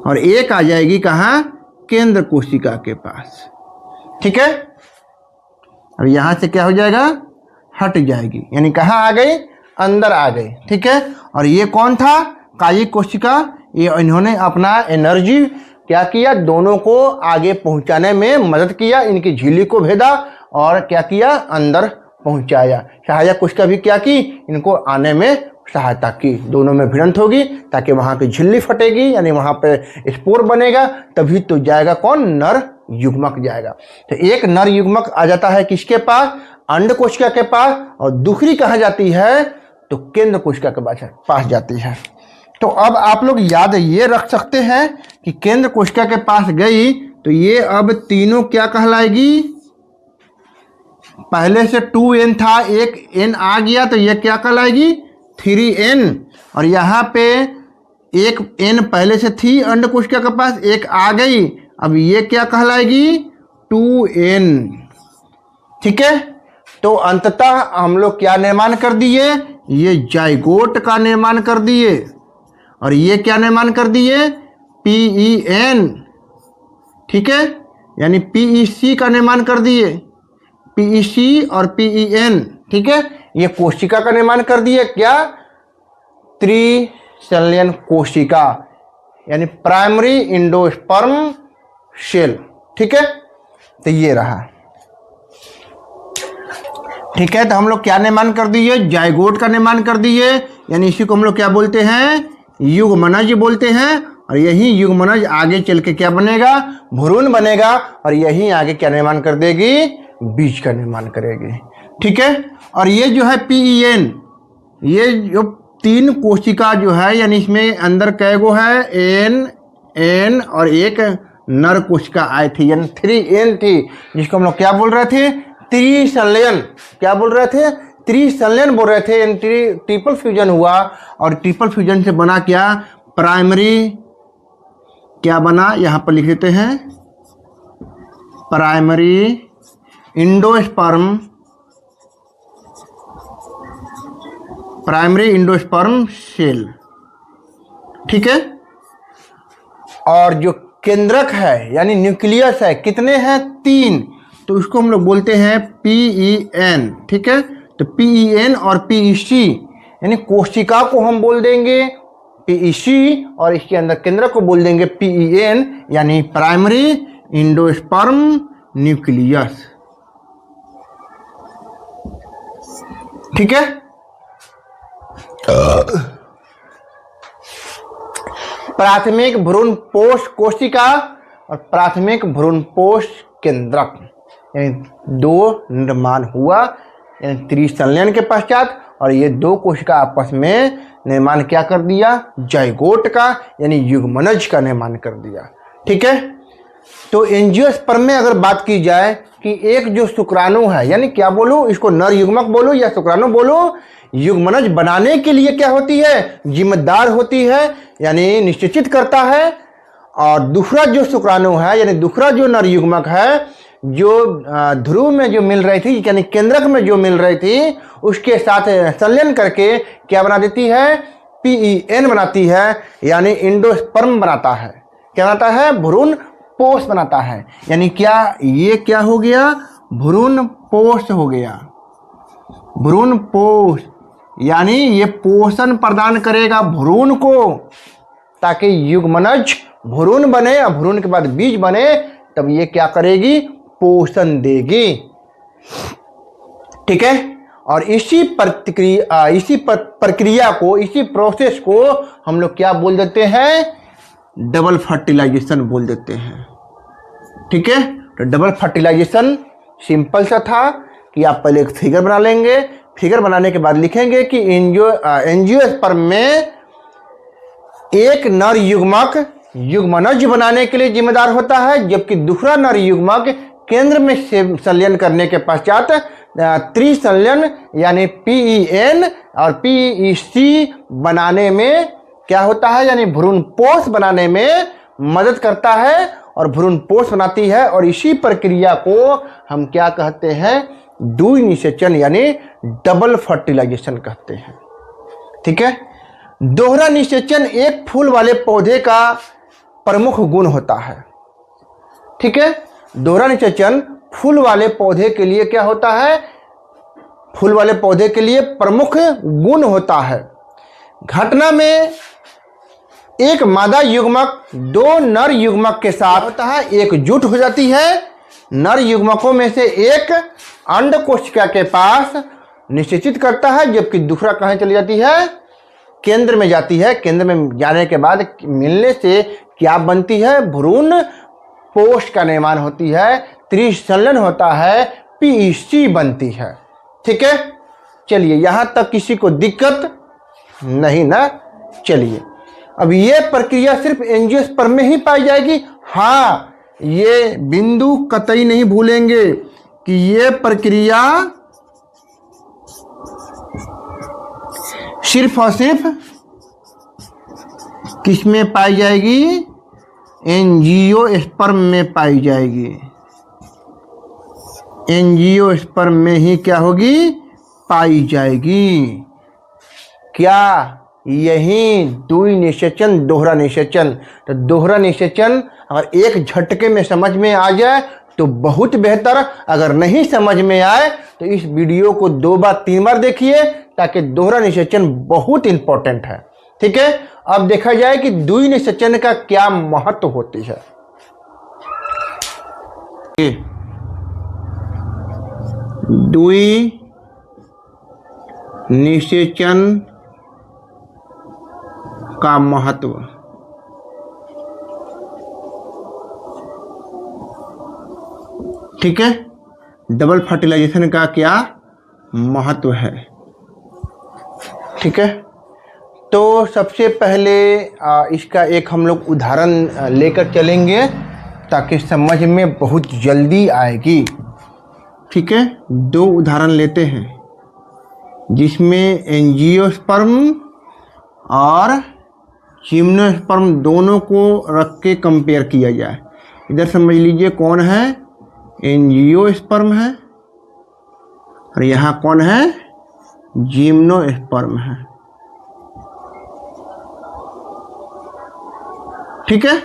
और एक आ जाएगी कहाँ, केंद्र कोशिका के पास। ठीक है। अब यहाँ से क्या हो जाएगा, हट जाएगी, यानी कहाँ आ गई, अंदर आ गई। ठीक है। और ये कौन था, कायिक कोशिका। ये इन्होंने अपना एनर्जी क्या किया, दोनों को आगे पहुंचाने में मदद किया, इनकी झिल्ली को भेदा और क्या किया, अंदर पहुंचाया। सहायक कोशिका भी क्या की, इनको आने में सहायता की। दोनों में भिड़ंत होगी ताकि वहाँ की झिल्ली फटेगी, यानी वहाँ पे स्पोर बनेगा, तभी तो जाएगा कौन, नर युग्मक जाएगा। तो एक नर युग्मक आ जाता है किसके पास, अंड कोशिका के पास, और दूसरी कहाँ जाती है, तो केंद्र कोशिका के पास जाती है। तो अब आप लोग याद ये रख सकते हैं कि केंद्र कोशिका के पास गई तो ये अब तीनों क्या कहलाएगी, पहले से 2n था, एक n आ गया तो ये क्या कहलाएगी, 3n। और यहाँ पे एक n पहले से थी अंड कोशिका के पास, एक आ गई, अब ये क्या कहलाएगी, 2n। ठीक है। तो अंततः हम लोग क्या निर्माण कर दिए, ये जाइगोट का निर्माण कर दिए और ये क्या निर्माण कर दिए, PEN, ठीक है, यानी PEC का निर्माण कर दिए, PEC और PEN, ठीक है। ये कोशिका का निर्माण कर दिए, क्या, त्रिसंलयन कोशिका, यानी प्राइमरी इंडोस्पर्म सेल, ठीक है। तो ये रहा, ठीक है। तो हम लोग क्या निर्माण कर दिए, जाइगोट का निर्माण कर दिए, यानी इसी को हम लोग क्या बोलते हैं, युग्मनज बोलते हैं। और यही युग्मनज आगे चल के क्या बनेगा, भ्रूण बनेगा, और यही आगे क्या निर्माण कर देगी, बीज का निर्माण करेगी, ठीक है। और ये जो है PEN, ये जो 3 कोशिका जो है, यानी इसमें अंदर कैगो है, N और एक नर कोशिका आई थी, यानी 3N थी, जिसको हम लोग क्या बोल रहे थे, त्रिसंलयन। क्या बोल रहे थे, त्रिसंलयन बोल रहे थे, यानी ट्रिपल फ्यूजन हुआ। और ट्रिपल फ्यूजन से बना क्या, प्राइमरी, क्या बना, यहां पर लिख देते हैं, primary endosperm, primary endosperm cell, ठीक है। और जो केंद्रक है यानी न्यूक्लियस है, कितने हैं, 3, तो उसको हम लोग बोलते हैं PEN, ठीक है। तो PEN और PEC, यानी कोशिका को हम बोल देंगे PEC और इसके अंदर केंद्रक को बोल देंगे PEN, यानी प्राइमरी इंडोस्पर्म न्यूक्लियस, ठीक है। प्राथमिक भ्रूणपोष कोशिका और प्राथमिक भ्रूणपोष केंद्रक, यानी 2 निर्माण हुआ, यानी त्रिसंलयन के पश्चात। और ये 2 कोशिका आपस में निर्माण क्या कर दिया, जाइगोट का, यानी युग्मनज का निर्माण कर दिया, ठीक है। तो एंजियोस्पर्म में अगर बात की जाए कि एक जो शुक्राणु है, यानी क्या बोलूं, इसको नर युग्मक बोलूं या शुक्राणु बोलूं, युग्मनज बनाने के लिए क्या होती है, जिम्मेदार होती है, यानी निश्चित करता है। और दूसरा जो शुक्राणु है, यानी दूसरा जो नर युग्मक है, जो ध्रुव में जो मिल रही थी, यानी केंद्रक में जो मिल रही थी, उसके साथ संलयन करके क्या बना देती है, PEN बनाती है, यानी इंडोस्पर्म बनाता है। क्या बनाता है, भ्रूण पोष बनाता है, यानी क्या, ये क्या हो गया, भ्रूण पोष हो गया, भ्रूण पोष, यानी ये पोषण प्रदान करेगा भ्रूण को, ताकि युग्मनज भ्रूण बने और भ्रूण के बाद बीज बने, तब ये क्या करेगी, पोषण देगी, ठीक है। और इसी प्रक्रिया को, इसी प्रोसेस को हम लोग क्या बोल देते हैं, डबल फर्टिलाइजेशन बोल देते हैं, ठीक है। तो डबल फर्टिलाइजेशन सिंपल सा था कि आप पहले एक फिगर बना लेंगे, फिगर बनाने के बाद लिखेंगे कि एंजियोस्पर्म में एक नर युग्मक युग्मनज बनाने के लिए जिम्मेदार होता है, जबकि दूसरा नर युग्मक केंद्र में संलयन करने के पश्चात त्रिसंलयन यानी PEN और PEC बनाने में क्या होता है, यानी भ्रूणपोष बनाने में मदद करता है और भ्रूणपोष बनाती है। और इसी प्रक्रिया को हम क्या कहते हैं, द्विनिषेचन यानी डबल फर्टिलाइजेशन कहते हैं, ठीक है। दोहरा निषेचन एक फूल वाले पौधे का प्रमुख गुण होता है, ठीक है। दोहरा निषेचन फूल वाले पौधे के लिए क्या होता है, फूल वाले पौधे के लिए प्रमुख गुण होता है। घटना में एक मादा युग्मक 2 नर युग्मक के साथ होता है, एकजुट हो जाती है। नर युग्मकों में से एक अंड कोशिका के पास निषेचित करता है, जबकि दूसरा कहाँ चली जाती है, केंद्र में जाती है। केंद्र में जाने के बाद मिलने से क्या बनती है, भ्रूण पोष का निर्माण होती है, त्रिसंलयन होता है, PEC बनती है, ठीक है। चलिए यहां तक किसी को दिक्कत नहीं ना। चलिए अब ये प्रक्रिया सिर्फ एंजियोस्पर्म में ही पाई जाएगी। हाँ, ये बिंदु कतई नहीं भूलेंगे कि ये प्रक्रिया सिर्फ और सिर्फ किस में पाई जाएगी, एंजियोस्पर्म में पाई जाएगी। एंजियोस्पर्म में ही क्या होगी, पाई जाएगी, क्या यही द्वि निषेचन दोहरा निषेचन? तो दोहरा निषेचन अगर एक झटके में समझ में आ जाए तो बहुत बेहतर, अगर नहीं समझ में आए तो इस वीडियो को 2 बार 3 बार देखिए, ताकि दोहरा निषेचन बहुत इंपॉर्टेंट है। ठीक है, अब देखा जाए कि द्वि निषेचन का क्या महत्व होती है। द्वि निषेचन का महत्व। ठीक है, डबल फर्टिलाइजेशन का क्या महत्व है। ठीक है, तो सबसे पहले इसका एक हम लोग उदाहरण लेकर चलेंगे ताकि समझ में बहुत जल्दी आएगी। ठीक है, 2 उदाहरण लेते हैं जिसमें एंजियोस्पर्म और जिम्नोस्पर्म दोनों को रख के कंपेयर किया जाए। इधर समझ लीजिए कौन है, एंजियोस्पर्म है, और यहाँ कौन है, जिम्नोस्पर्म है। ठीक है,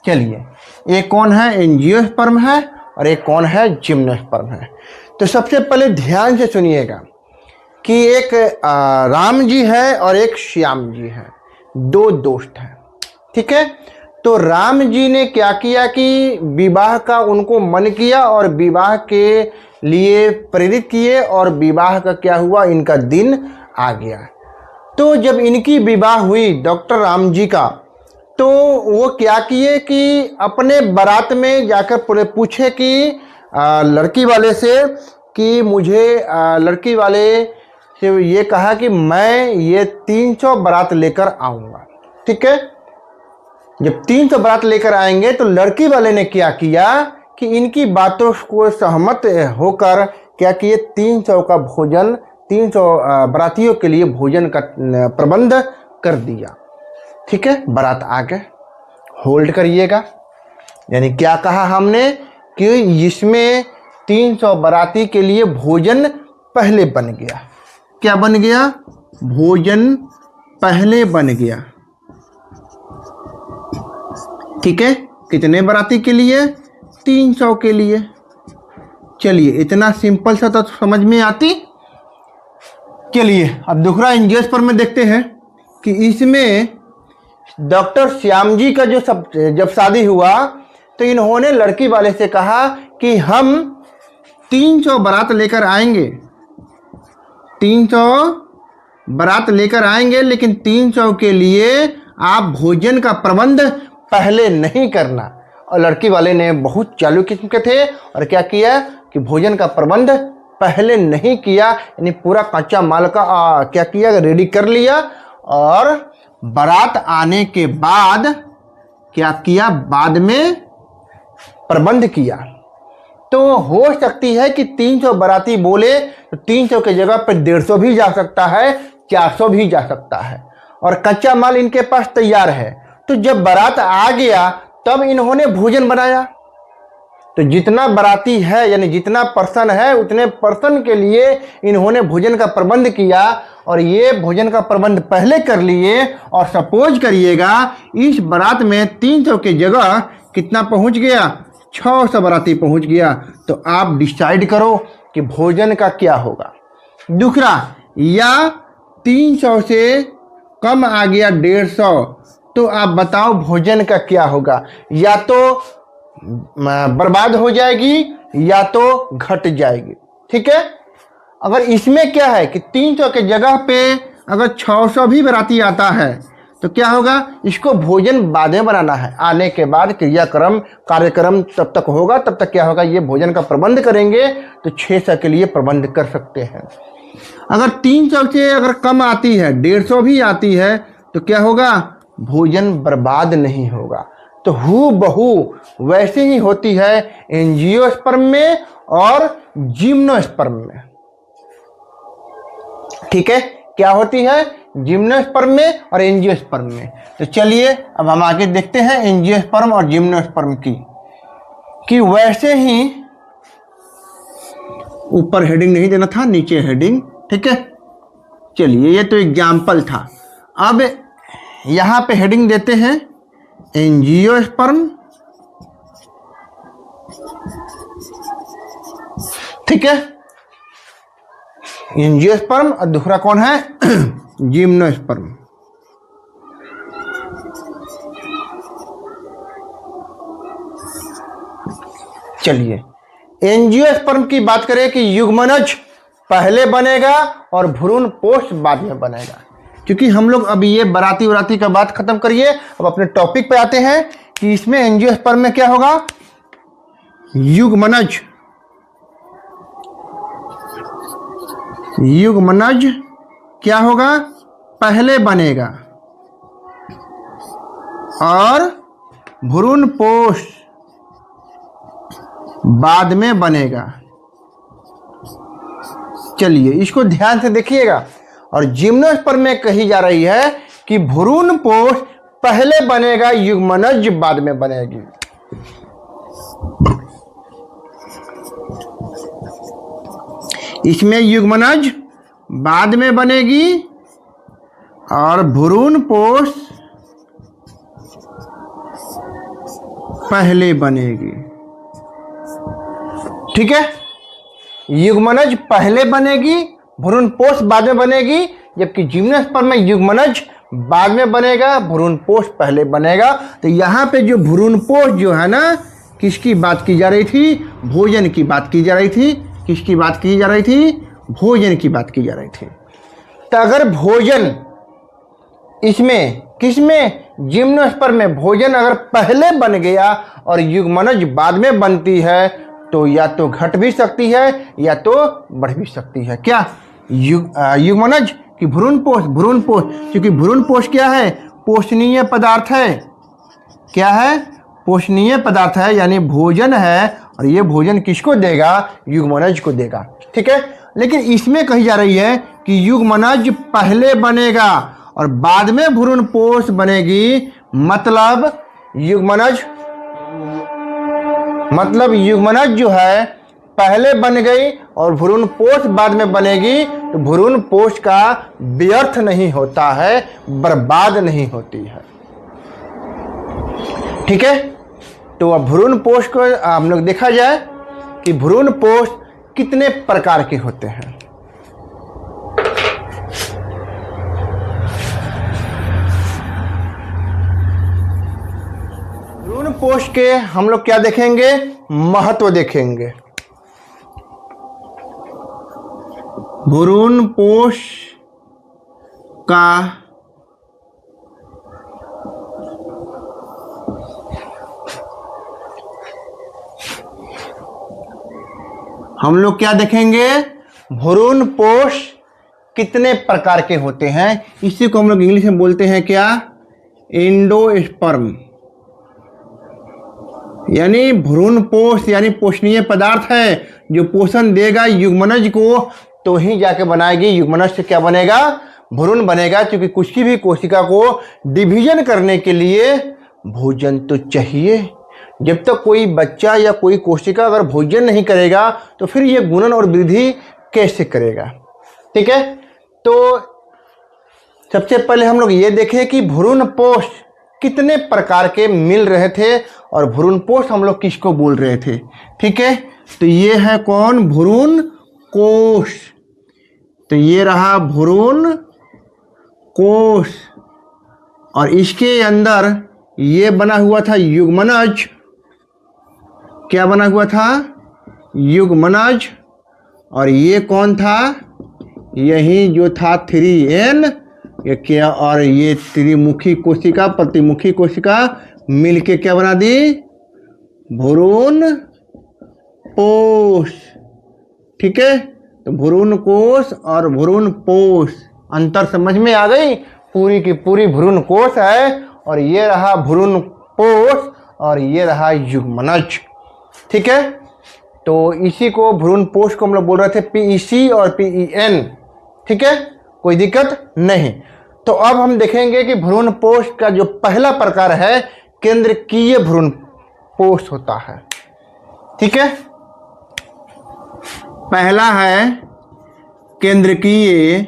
चलिए एक कौन है, एंजियोस्पर्म है, और एक कौन है, जिम्नोस्पर्म है। तो सबसे पहले ध्यान से सुनिएगा कि एक राम जी है और एक श्याम जी है, 2 दोस्त हैं। ठीक है, तो राम जी ने क्या किया कि विवाह का उनको मन किया और विवाह के लिए प्रेरित किए, और विवाह का क्या हुआ, इनका दिन आ गया। तो जब इनकी विवाह हुई डॉक्टर राम जी का, तो वो क्या किए कि अपने बारात में जाकर पूछे कि लड़की वाले से कि मुझे लड़की वाले से ये कहा कि मैं ये 300 बारात लेकर आऊँगा। ठीक है, जब 300 बारात लेकर आएंगे तो लड़की वाले ने क्या किया कि इनकी बातों को सहमत होकर क्या किए, 300 का भोजन, 300 बारातियों के लिए भोजन का प्रबंध कर दिया। ठीक है, बारात आ गए, होल्ड करिएगा, यानी क्या कहा हमने कि इसमें 300 बाराती के लिए भोजन पहले बन गया। क्या बन गया, भोजन पहले बन गया। ठीक है, कितने बाराती के लिए, 300 के लिए। चलिए इतना सिंपल सा तो समझ में आती। चलिए अब दूसरा एंजियोस्पर्म में देखते हैं कि इसमें डॉक्टर श्याम जी का जब शादी हुआ तो इन्होंने लड़की वाले से कहा कि हम 300 बारात लेकर आएंगे, 300 बारात लेकर आएंगे, लेकिन 300 के लिए आप भोजन का प्रबंध पहले नहीं करना। और लड़की वाले ने बहुत चालू किस्म के थे और क्या किया कि भोजन का प्रबंध पहले नहीं किया, यानी पूरा कच्चा माल का क्या किया, रेडी कर लिया, और बारात आने के बाद क्या किया, बाद में प्रबंध किया। तो हो सकती है कि 300 बाराती बोले तो 300 के जगह पर 150 भी जा सकता है, 400 भी जा सकता है, और कच्चा माल इनके पास तैयार है। तो जब बारात आ गया तब इन्होंने भोजन बनाया। तो जितना बाराती है यानी जितना पर्सन है उतने पर्सन के लिए इन्होंने भोजन का प्रबंध किया, और ये भोजन का प्रबंध पहले कर लिए। और सपोज करिएगा इस बारात में 300 की जगह कितना पहुंच गया, 600 बाराती पहुंच गया। तो आप डिसाइड करो कि भोजन का क्या होगा। दूसरा, या 300 से कम आ गया 150, तो आप बताओ भोजन का क्या होगा, या तो बर्बाद हो जाएगी या तो घट जाएगी। ठीक है, अगर इसमें क्या है कि 300 के जगह पे अगर 600 भी बाराती आता है तो क्या होगा, इसको भोजन बाद में बनाना है, आने के बाद कार्यक्रम तब तक होगा, तब तक क्या होगा, ये भोजन का प्रबंध करेंगे तो 600 के लिए प्रबंध कर सकते हैं। अगर 300 से अगर कम आती है, 150 भी आती है, तो क्या होगा, भोजन बर्बाद नहीं होगा। तो हूबहू वैसे ही होती है एंजियोस्पर्म में और जिम्नोस्पर्म में। ठीक है, क्या होती है, जिम्नोस्पर्म में और एंजियोस्पर्म में। तो चलिए अब हम आगे देखते हैं एंजियोस्पर्म और जिम्नोस्पर्म की वैसे ही ऊपर हेडिंग नहीं देना था, नीचे हेडिंग। ठीक है, चलिए ये तो एग्जाम्पल था। अब यहाँ पे हेडिंग देते हैं एंजियोस्पर्म, ठीक है, एंजियोस्पर्म, और दूसरा कौन है जिम्नोस्पर्म। चलिए एंजियोस्पर्म की बात करें कि युग्मनज पहले बनेगा और भ्रूण पोष बाद में बनेगा। क्योंकि हम लोग अब ये बराती का बात खत्म करिए, अब अपने टॉपिक पे आते हैं कि इसमें एंजियोस्पर्म में क्या होगा, युग्मनज क्या होगा, पहले बनेगा और भ्रूण पोष बाद में बनेगा। चलिए इसको ध्यान से देखिएगा। और जिम्नोस्पर्म में कही जा रही है कि भ्रूण पोष पहले बनेगा, युग्मनज बाद में बनेगी। इसमें युग्मनज बाद में बनेगी और भ्रूण पोष पहले बनेगी, ठीक है। युग्मनज पहले बनेगी, भ्रूण पोष बाद में बनेगी, जबकि जिम्नोस्पर्म में युग्मनज बाद में बनेगा, भ्रूण पोष पहले बनेगा। तो यहाँ पे जो भ्रूण पोष जो है ना, किसकी बात की जा रही थी, भोजन की बात की जा रही थी। किसकी बात की जा रही थी, भोजन की बात की जा रही थी। तो अगर भोजन इसमें किसमें, जिम्नोस्पर्म में भोजन अगर पहले बन गया और युग्मनज बाद में बनती है तो या तो घट भी सकती है या तो बढ़ भी सकती है। क्या युग्मनज की भ्रूण पोष, क्योंकि भ्रूण पोष क्या है, पोषणीय पदार्थ है। क्या है, पोषणीय पदार्थ है, यानी भोजन है, और ये भोजन किसको देगा, युग्मनज को देगा, ठीक है। लेकिन इसमें कही जा रही है कि युग्मनज पहले बनेगा और बाद में भ्रूण पोष बनेगी। मतलब युग्मनज जो है पहले बन गई और भ्रूण पोष बाद में बनेगी, तो भ्रूण पोष का व्यर्थ नहीं होता है, बर्बाद नहीं होती है, ठीक है। तो अब भ्रूण पोष को हम लोग देखा जाए कि भ्रूण पोष कितने प्रकार के होते हैं। भ्रूण पोष के हम लोग क्या देखेंगे, महत्व देखेंगे। भ्रूण पोष का हम लोग क्या देखेंगे, भ्रूण पोष कितने प्रकार के होते हैं। इसी को हम लोग इंग्लिश में बोलते हैं क्या, एंडोस्पर्म, यानी भ्रूण पोष यानी पोषणीय पदार्थ है जो पोषण देगा युग्मनज को, तो ही जाके बनाएगी। युग्मनज से क्या बनेगा, भ्रूण बनेगा। क्योंकि कुछ की भी कोशिका को डिवीजन करने के लिए भोजन तो चाहिए। जब तक कोई बच्चा या कोई कोशिका अगर भोजन नहीं करेगा तो फिर ये गुणन और वृद्धि कैसे करेगा, ठीक है। तो सबसे पहले हम लोग ये देखें कि भ्रूण पोष कितने प्रकार के मिल रहे थे और भ्रूण पोष हम लोग किसको बोल रहे थे, ठीक है। तो ये है कौन, भ्रूण कोश। तो ये रहा भ्रूण कोश और इसके अंदर ये बना हुआ था युग्मनज। क्या बना हुआ था, युग्मनज। और ये कौन था, यही जो था 3N, ये क्या, और ये त्रिमुखी कोशिका प्रतिमुखी कोशिका मिलके क्या बना दी, भ्रूण पोष, ठीक है। तो भ्रूण कोश और भ्रूण पोष अंतर समझ में आ गई। पूरी की पूरी भ्रूण कोश है और ये रहा भ्रूण पोष और ये रहा युग्मनज, ठीक है। तो इसी को भ्रूण पोष को हम लोग बोल रहे थे PEC और PEN, ठीक है, कोई दिक्कत नहीं। तो अब हम देखेंगे कि भ्रूण पोष का जो पहला प्रकार है केंद्रकीय भ्रूण पोष होता है, ठीक है। पहला है केंद्रकीय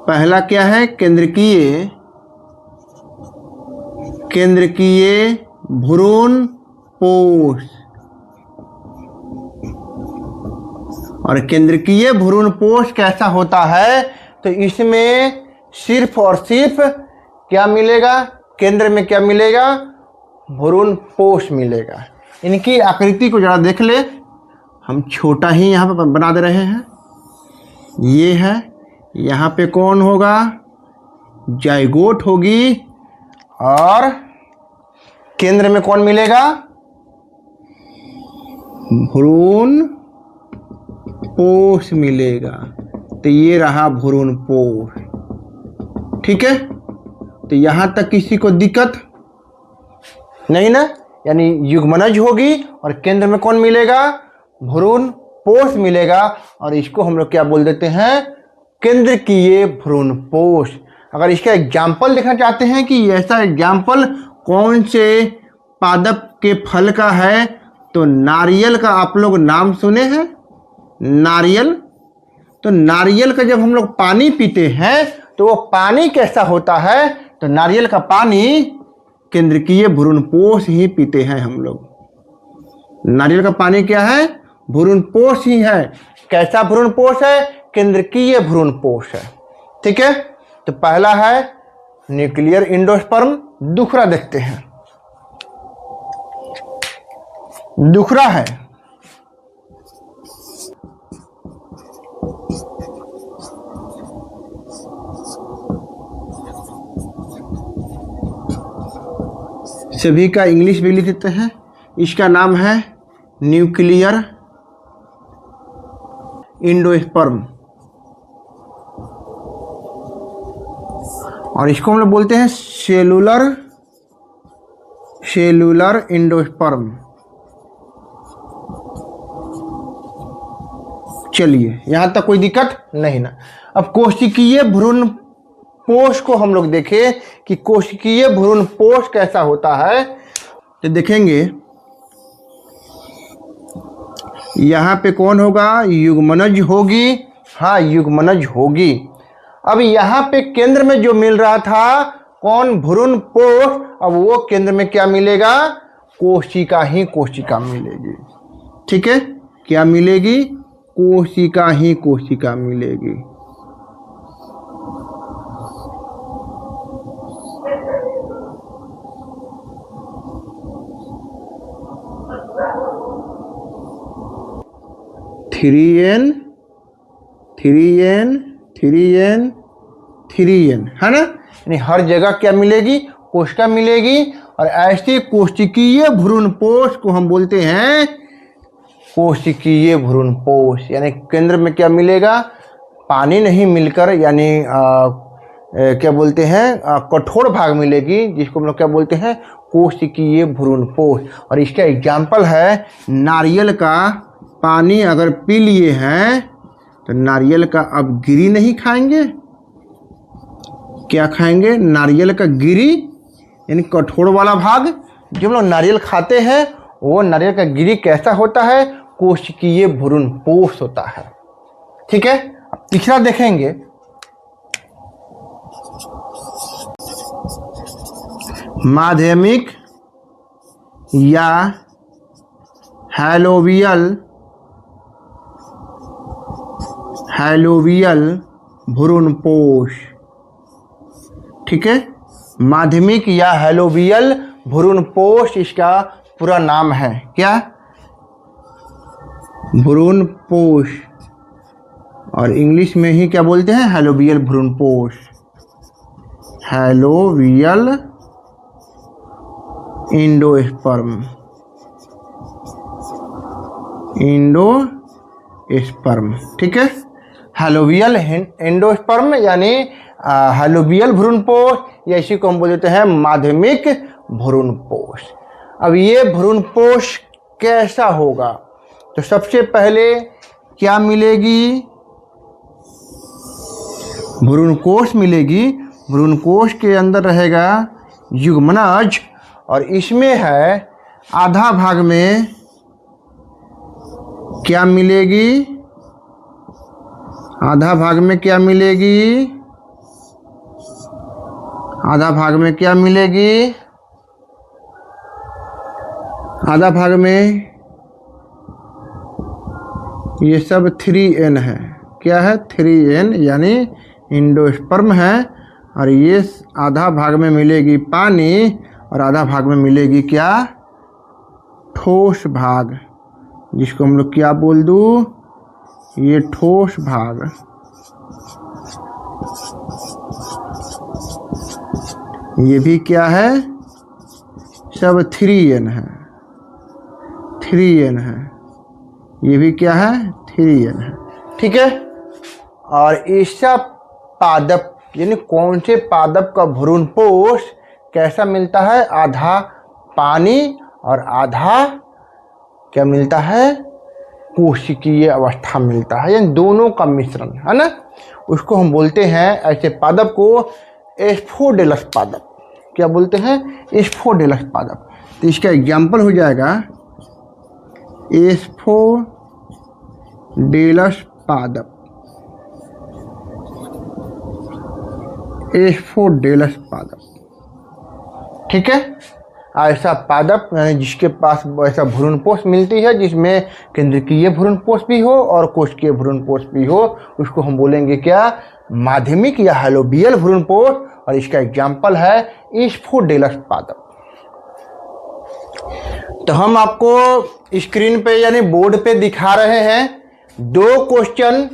पहला क्या है? केंद्रकीय भ्रूण पोष। और केंद्रकीय भ्रूण पोष कैसा होता है? तो इसमें सिर्फ और सिर्फ क्या मिलेगा? केंद्र में क्या मिलेगा? भ्रूण पोष मिलेगा। इनकी आकृति को जरा देख ले, हम छोटा ही यहाँ पे बना दे रहे हैं। ये है, यहाँ पे कौन होगा? जाइगोट होगी। और केंद्र में कौन मिलेगा? भ्रूण पोष मिलेगा। तो ये रहा भ्रूण पोष। ठीक है, तो यहां तक किसी को दिक्कत नहीं ना? यानी युग्मनज होगी और केंद्र में कौन मिलेगा? भ्रूण पोष मिलेगा। और इसको हम लोग क्या बोल देते हैं? केंद्रकीय भ्रूण पोष। अगर इसका एग्जाम्पल देखना चाहते हैं कि ऐसा एग्जाम्पल कौन से पादप के फल का है, तो नारियल का आप लोग नाम सुने हैं? नारियल। तो नारियल का जब हम लोग पानी पीते हैं तो वो पानी कैसा होता है? तो नारियल का पानी केंद्रकीय भ्रूण पोष ही पीते हैं हम लोग। नारियल का पानी क्या है? भ्रूण पोष ही है। कैसा भ्रूण पोष है? केंद्रकीय भ्रूण पोष है। ठीक है, तो पहला है न्यूक्लियर एंडोस्पर्म। दूसरा देखते हैं। दूसरा है सभी का इंग्लिश भी लिख देते हैं। इसका नाम है न्यूक्लियर एंडोस्पर्म। और इसको हम लोग बोलते हैं सेलुलर एंडोस्पर्म। चलिए, यहां तक कोई दिक्कत नहीं ना? अब कोशिकीय भ्रूण पोष को हम लोग देखें कि कोशिकीय भ्रूण पोष कैसा होता है। तो देखेंगे यहां पे कौन होगा? युग्मनज होगी। हाँ, युग्मनज होगी। अब यहां पे केंद्र में जो मिल रहा था कौन? भ्रूण पोष। अब वो केंद्र में क्या मिलेगा? कोशिका ही कोशिका मिलेगी। ठीक है, क्या मिलेगी? कोशिका ही कोशिका मिलेगी। थ्री एन है ना? यानी हर जगह क्या मिलेगी? कोशिका मिलेगी। और ऐसे कोशिकीय भ्रूण पोष को हम बोलते हैं कोशिकीय भ्रूण पोष। यानी केंद्र में क्या मिलेगा? पानी नहीं मिलकर, यानी क्या बोलते हैं? कठोर भाग मिलेगी, जिसको हम लोग क्या बोलते हैं? कोशिकीय भ्रूण पोष। और इसका एग्जाम्पल है नारियल का पानी अगर पी लिए हैं तो नारियल का अब गिरी नहीं खाएंगे। क्या खाएंगे? नारियल का गिरी, यानी कठोर वाला भाग। जो हम लोग नारियल खाते हैं वो नारियल का गिरी कैसा होता है? कोशिकीय भ्रूण पोष होता है। ठीक है, अब तीसरा देखेंगे। माध्यमिक या हैलोवियल भ्रूण पोष। ठीक है, माध्यमिक या हैलोवियल भ्रूण पोष इसका पूरा नाम है। क्या? भ्रूण पोष। और इंग्लिश में ही क्या बोलते हैं? हैलोवियल भ्रूण पोष। हैलोवियल एंडोस्पर्म। ठीक है, हैलोवियल एंडोस्पर्म यानी हैलोवियल भ्रूण पोष, या इसी को हम बोल देते हैं माध्यमिक भ्रूण पोष। अब ये भ्रूण पोष कैसा होगा? तो सबसे पहले क्या मिलेगी? भ्रूण कोष मिलेगी। भ्रूण कोष के अंदर रहेगा युग्मनज। और इसमें है आधा भाग में क्या मिलेगी? आधा भाग में क्या मिलेगी? आधा भाग में क्या मिलेगी, आधा भाग में ये सब 3n है। क्या है, 3n, यानी एंडोस्पर्म है। और ये आधा भाग में मिलेगी पानी और आधा भाग में मिलेगी क्या, ठोस भाग, जिसको हम लोग क्या बोल दूँ, ये ठोस भाग। ये भी क्या है, सब 3n है, 3n है। ये भी क्या है, 3n है। ठीक है। और ऐसा पादप यानी कौन से पादप का भ्रूणपोष कैसा मिलता है, आधा पानी और आधा क्या मिलता है, कोशिकीय अवस्था मिलता है, यानी दोनों का मिश्रण है ना। उसको हम बोलते हैं, ऐसे पादप को एस्फोडेलस पादप। क्या बोलते हैं, एस्फोडेलस पादप। तो इसका एग्जाम्पल हो जाएगा एस्फोडेलस पादप, एस्फोडेलस पादप। ठीक है। ऐसा पादप यानी जिसके पास ऐसा भ्रूणपोष मिलती है जिसमें केंद्रकीय भ्रूणपोष भी हो और कोशिकीय भ्रूणपोष भी हो, उसको हम बोलेंगे क्या, माध्यमिक या हैलोबियल भ्रूणपोष। और इसका एग्जाम्पल है एस्फोडेलस पादप। तो हम आपको स्क्रीन पे यानी बोर्ड पे दिखा रहे हैं 2 क्वेश्चन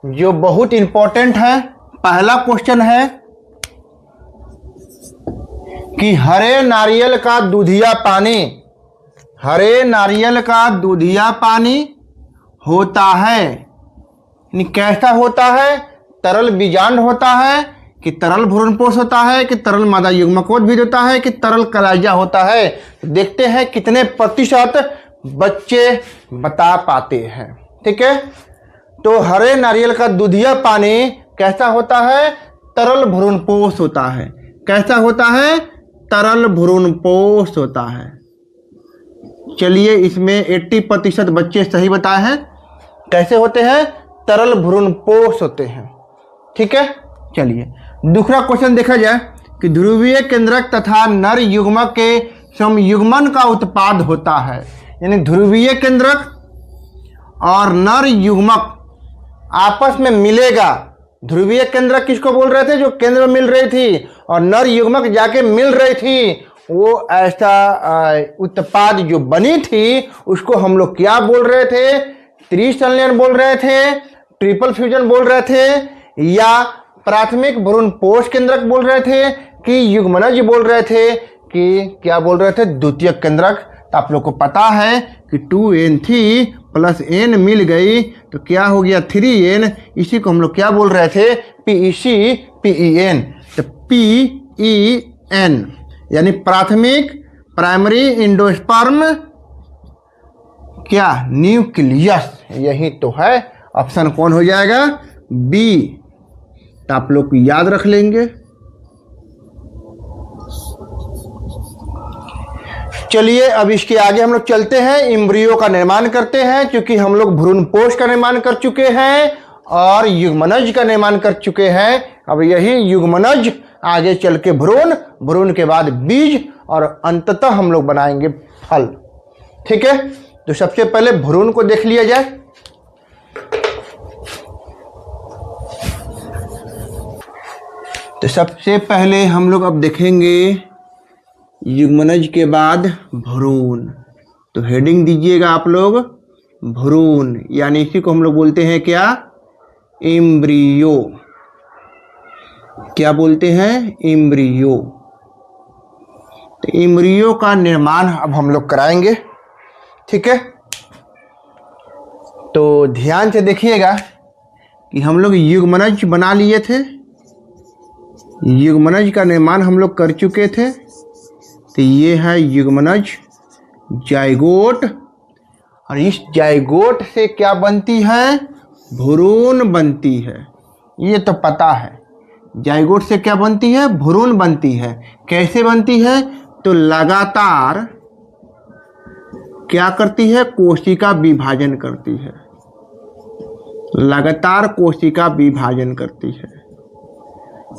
जो बहुत इंपॉर्टेंट है। पहला क्वेश्चन है कि हरे नारियल का दूधिया पानी, हरे नारियल का दूधिया पानी होता है, यानी कैसा होता है, तरल बीजांड होता है कि तरल भ्रूणपोष होता है कि तरल मादा युग्मकोद्भिद होता है कि तरल कलाइजा होता है। तो देखते हैं कितने प्रतिशत बच्चे बता पाते हैं। ठीक है। तो हरे नारियल का दूधिया पानी कैसा होता है, तरल भ्रूणपोष होता है। कैसा होता है, तरल भ्रूणपोष होता है। चलिए, इसमें 80% बच्चे सही बताए हैं। कैसे होते हैं, तरल भ्रूणपोष होते हैं। ठीक है। चलिए दूसरा क्वेश्चन देखा जाए कि ध्रुवीय केंद्रक तथा नर युग्मक के संयुग्मन का उत्पाद होता है, यानी ध्रुवीय केंद्रक और नर युग्मक आपस में मिलेगा। ध्रुवीय केंद्रक किसको बोल रहे थे, जो केंद्र में मिल रही थी, और नर युग्मक जाके मिल रही थी, वो ऐसा उत्पाद जो बनी थी उसको हम लोग क्या बोल रहे थे, त्रिसंलयन बोल रहे थे, ट्रिपल फ्यूजन बोल रहे थे, या प्राथमिक भ्रूणपोष केंद्रक बोल रहे थे, कि युग्मनज बोल रहे थे, कि क्या बोल रहे थे, द्वितीयक केंद्रक। तो आप लोग को पता है कि 2n थी प्लस n मिल गई तो क्या हो गया, 3n। इसी को हम लोग क्या बोल रहे थे, PEN। तो PEN यानी प्राथमिक, प्राइमरी एंडोस्पर्म क्या, न्यूक्लियस। यही तो है, ऑप्शन कौन हो जाएगा, बी। तो आप लोग याद रख लेंगे। चलिए अब इसके आगे हम लोग चलते हैं, एम्ब्रियो का निर्माण करते हैं। क्योंकि हम लोग भ्रूणपोष का निर्माण कर चुके हैं और युग्मनज का निर्माण कर चुके हैं। अब यही युग्मनज आगे चल के भ्रूण, भ्रूण के बाद बीज और अंततः हम लोग बनाएंगे फल। ठीक है। तो सबसे पहले भ्रूण को देख लिया जाए। तो सबसे पहले हम लोग अब देखेंगे युग्मनज के बाद भ्रूण। तो हेडिंग दीजिएगा आप लोग, भ्रूण, यानी इसी को हम लोग बोलते हैं क्या, एम्ब्रियो। क्या बोलते हैं, एम्ब्रियो। तो एम्ब्रियो का निर्माण अब हम लोग कराएंगे। ठीक है। तो ध्यान से देखिएगा कि हम लोग युग्मनज बना लिए थे, युग्मनज का निर्माण हम लोग कर चुके थे। तो ये है युग्मनज, जाइगोट, और इस जाइगोट से क्या बनती है, भ्रूण बनती है। ये तो पता है, जाइगोट से क्या बनती है, भ्रूण बनती है। कैसे बनती है, तो लगातार क्या करती है, कोशिका विभाजन करती है, लगातार कोशिका विभाजन करती है।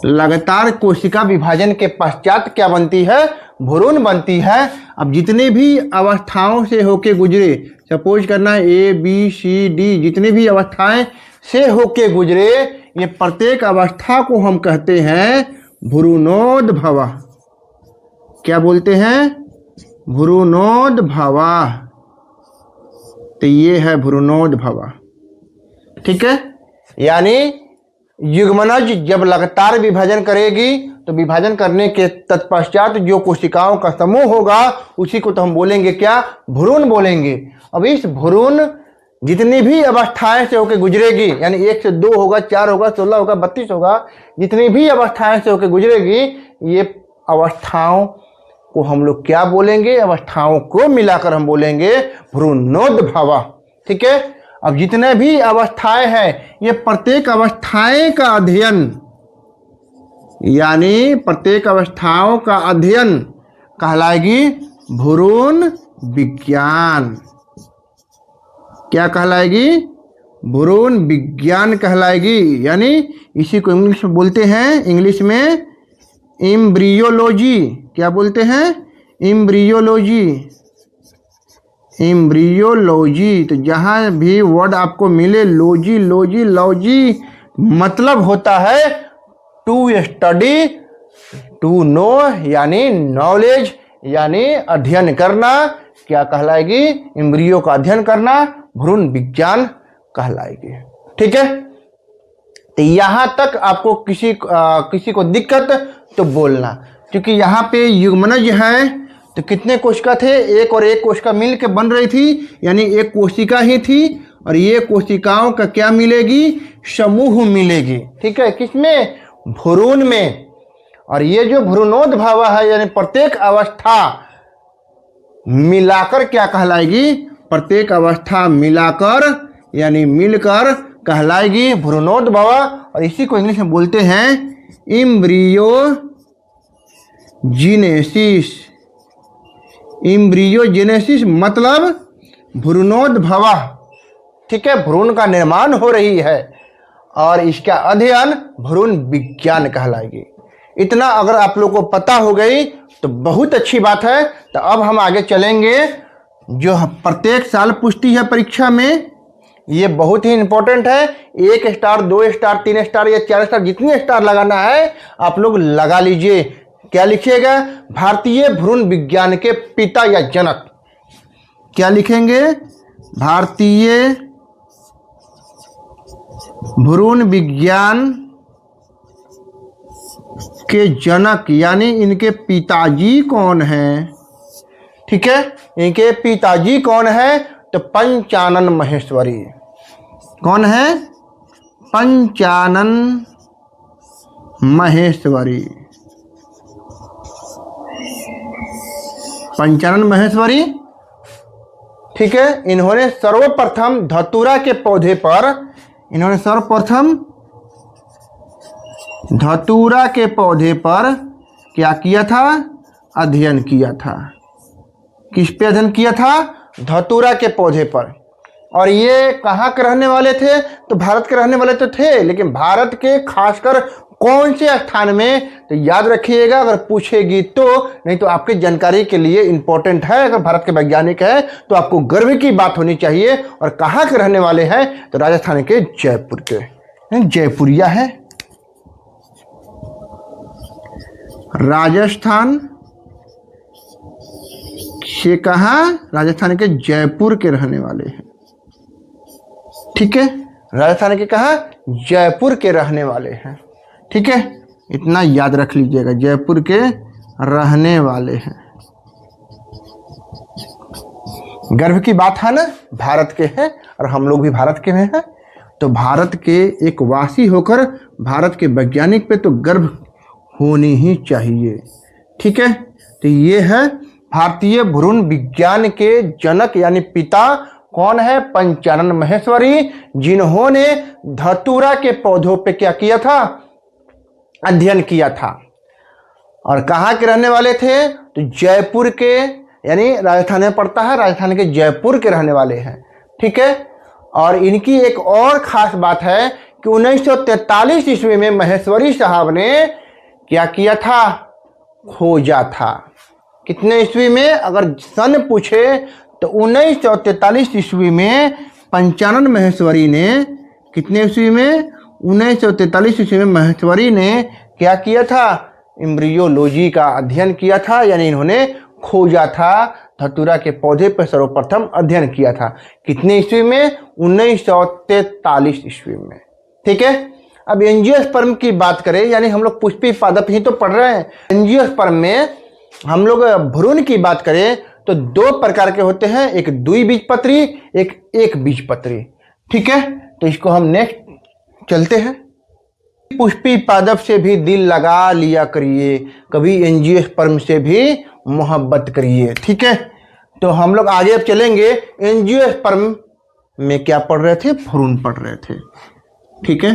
लगातार कोशिका विभाजन के पश्चात क्या बनती है? भ्रूण बनती है। अब जितने भी अवस्थाओं से होके गुजरे, सपोज करना ए बी सी डी, जितने भी अवस्थाएं से होके गुजरे, ये प्रत्येक अवस्था को हम कहते हैं भ्रूणोद्भव। क्या बोलते हैं? भ्रूणोद्भव। तो ये है भ्रूणोद्भव। ठीक है, यानी युग्मनज जब लगातार विभाजन करेगी तो विभाजन करने के तत्पश्चात जो कोशिकाओं का समूह होगा उसी को तो हम बोलेंगे क्या? भ्रूण बोलेंगे। अब इस भ्रूण जितनी भी अवस्थाएं से होकर गुजरेगी, यानी 1 से 2 होगा, 4 होगा, 16 होगा, 32 होगा, जितनी भी अवस्थाएं से होकर गुजरेगी, ये अवस्थाओं को हम लोग क्या बोलेंगे? अवस्थाओं को मिलाकर हम बोलेंगे भ्रूणोद्भव। ठीक है, अब जितने भी अवस्थाएं हैं, ये प्रत्येक अवस्थाएं का अध्ययन, यानी प्रत्येक अवस्थाओं का अध्ययन कहलाएगी भ्रूण विज्ञान। क्या कहलाएगी? भ्रूण विज्ञान कहलाएगी। यानी इसी को इंग्लिश में बोलते हैं, इंग्लिश में एम्ब्रियोलॉजी। क्या बोलते हैं? एम्ब्रियोलॉजी। एम्ब्रियोलॉजी। तो जहाँ भी वर्ड आपको मिले लॉजी लॉजी लॉजी, मतलब होता है टू स्टडी, टू नो, यानी नॉलेज, यानी अध्ययन करना। क्या कहलाएगी? एम्ब्रियो का अध्ययन करना भ्रूण विज्ञान कहलाएगी। ठीक है, तो यहां तक आपको किसी को दिक्कत तो बोलना, क्योंकि यहाँ पे युग्मनज है तो कितने कोशिका थे? एक और एक कोशिका मिल के बन रही थी, यानी एक कोशिका ही थी, और ये कोशिकाओं का क्या मिलेगी? समूह मिलेगी। ठीक है, किसमें? भ्रूण में। और ये जो भ्रूणोद्भव है, यानी प्रत्येक अवस्था मिलाकर क्या कहलाएगी? प्रत्येक अवस्था मिलाकर यानी मिलकर कहलाएगी भ्रूणोद्भव। और इसी को इंग्लिश में बोलते हैं एम्ब्रियोजेनेसिस। एम्ब्रियोजेनेसिस मतलब भ्रूणोद्भव। ठीक है, भ्रूण का निर्माण हो रही है और इसका अध्ययन भ्रूण विज्ञान कहलाएगी। इतना अगर आप लोग को पता हो गई तो बहुत अच्छी बात है। तो अब हम आगे चलेंगे, जो प्रत्येक साल पूछती है परीक्षा में, ये बहुत ही इंपॉर्टेंट है। 1 स्टार, 2 स्टार, 3 स्टार या 4 स्टार, जितनी स्टार लगाना है आप लोग लगा लीजिए। क्या लिखिएगा? भारतीय भ्रूण विज्ञान के पिता या जनक। क्या लिखेंगे? भारतीय भ्रूण विज्ञान के जनक, यानी इनके पिताजी कौन हैं? ठीक है, इनके पिताजी कौन है? तो पंचानन महेश्वरी। कौन है? पंचानन महेश्वरी। पंचानन महेश्वरी। ठीक है, इन्होंने सर्वप्रथम धतूरा के पौधे पर, धतूरा के पौधे पर क्या किया था? अध्ययन किया था। किस पे अध्ययन किया था? धतूरा के पौधे पर। और ये कहाँ के रहने वाले थे? तो भारत के रहने वाले तो थे, लेकिन भारत के खासकर कौन से स्थान में? तो याद रखिएगा, अगर पूछेगी तो, नहीं तो आपके जानकारी के लिए इंपॉर्टेंट है। अगर भारत के वैज्ञानिक है तो आपको गर्व की बात होनी चाहिए। और कहाँ के रहने वाले हैं? तो राजस्थान के जयपुर के, जयपुरिया है। राजस्थान से कहा? राजस्थान के जयपुर के रहने वाले हैं। ठीक है, राजस्थान के कहा? जयपुर के रहने वाले हैं। ठीक है, इतना याद रख लीजिएगा, जयपुर के रहने वाले हैं। गर्व की बात है ना, भारत के हैं और हम लोग भी भारत के हैं। तो भारत के एक वासी होकर भारत के वैज्ञानिक पे तो गर्व होनी ही चाहिए। ठीक है, तो ये है भारतीय भ्रूण विज्ञान के जनक यानी पिता कौन है? पंचानन महेश्वरी, जिन्होंने धतूरा के पौधों पे क्या किया था? अध्ययन किया था। और कहाँ के रहने वाले थे? तो जयपुर के, यानी राजस्थान में पड़ता है, राजस्थान के जयपुर के रहने वाले हैं। ठीक है, और इनकी एक और खास बात है कि 1943 ईस्वी में महेश्वरी साहब ने क्या किया था? खोजा था। कितने ईस्वी में? अगर सन पूछे तो 1943 ईस्वी में पंचानन महेश्वरी ने, कितने ईस्वी में? 1943 ईस्वी में महेश्वरी ने क्या किया था? एम्ब्रियोलॉजी का अध्ययन किया था, यानी इन्होंने खोजा था, धतूरा के पौधे पर सर्वप्रथम अध्ययन किया था। कितने ईस्वी में? 1943 ईस्वी में। ठीक है। अब एंजियोस्पर्म की बात करें, यानी हम लोग पुष्पी पादप ही तो पढ़ रहे हैं। एंजियोस्पर्म में हम लोग भ्रूण की बात करें तो 2 प्रकार के होते हैं, एक द्विबीजपत्री, एक बीजपत्री। ठीक है, तो इसको हम नेक्स्ट चलते हैं। पुष्पी पादप से भी दिल लगा लिया करिए, कभी एंजियोस्पर्म से भी मोहब्बत करिए। ठीक है, तो हम लोग आगे अब चलेंगे। एंजियोस्पर्म में क्या पढ़ रहे थे? भ्रूण पढ़ रहे थे। ठीक है,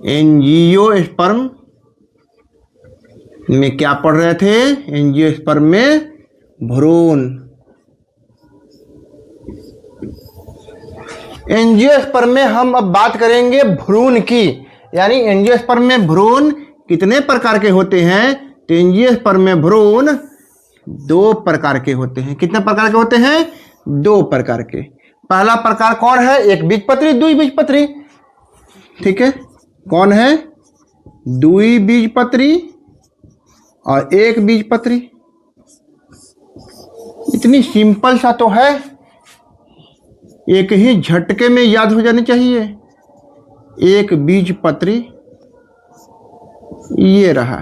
एंजियोस्पर्म में क्या पढ़ रहे थे? एंजियोस्पर्म में भ्रूण। एंजियोस्पर्म में हम अब बात करेंगे भ्रूण की, यानी एंजियोस्पर्म में भ्रूण कितने प्रकार के होते हैं? तो एंजियोस्पर्म में भ्रूण 2 प्रकार के होते हैं। कितने प्रकार के होते हैं? 2 प्रकार के। पहला प्रकार कौन है? एक बीजपत्री, द्विबीजपत्री। ठीक है, कौन है? द्विबीजपत्री और एक बीजपत्री। इतनी सिंपल सा तो है, एक ही झटके में याद हो जानी चाहिए। एक बीजपत्री ये रहा।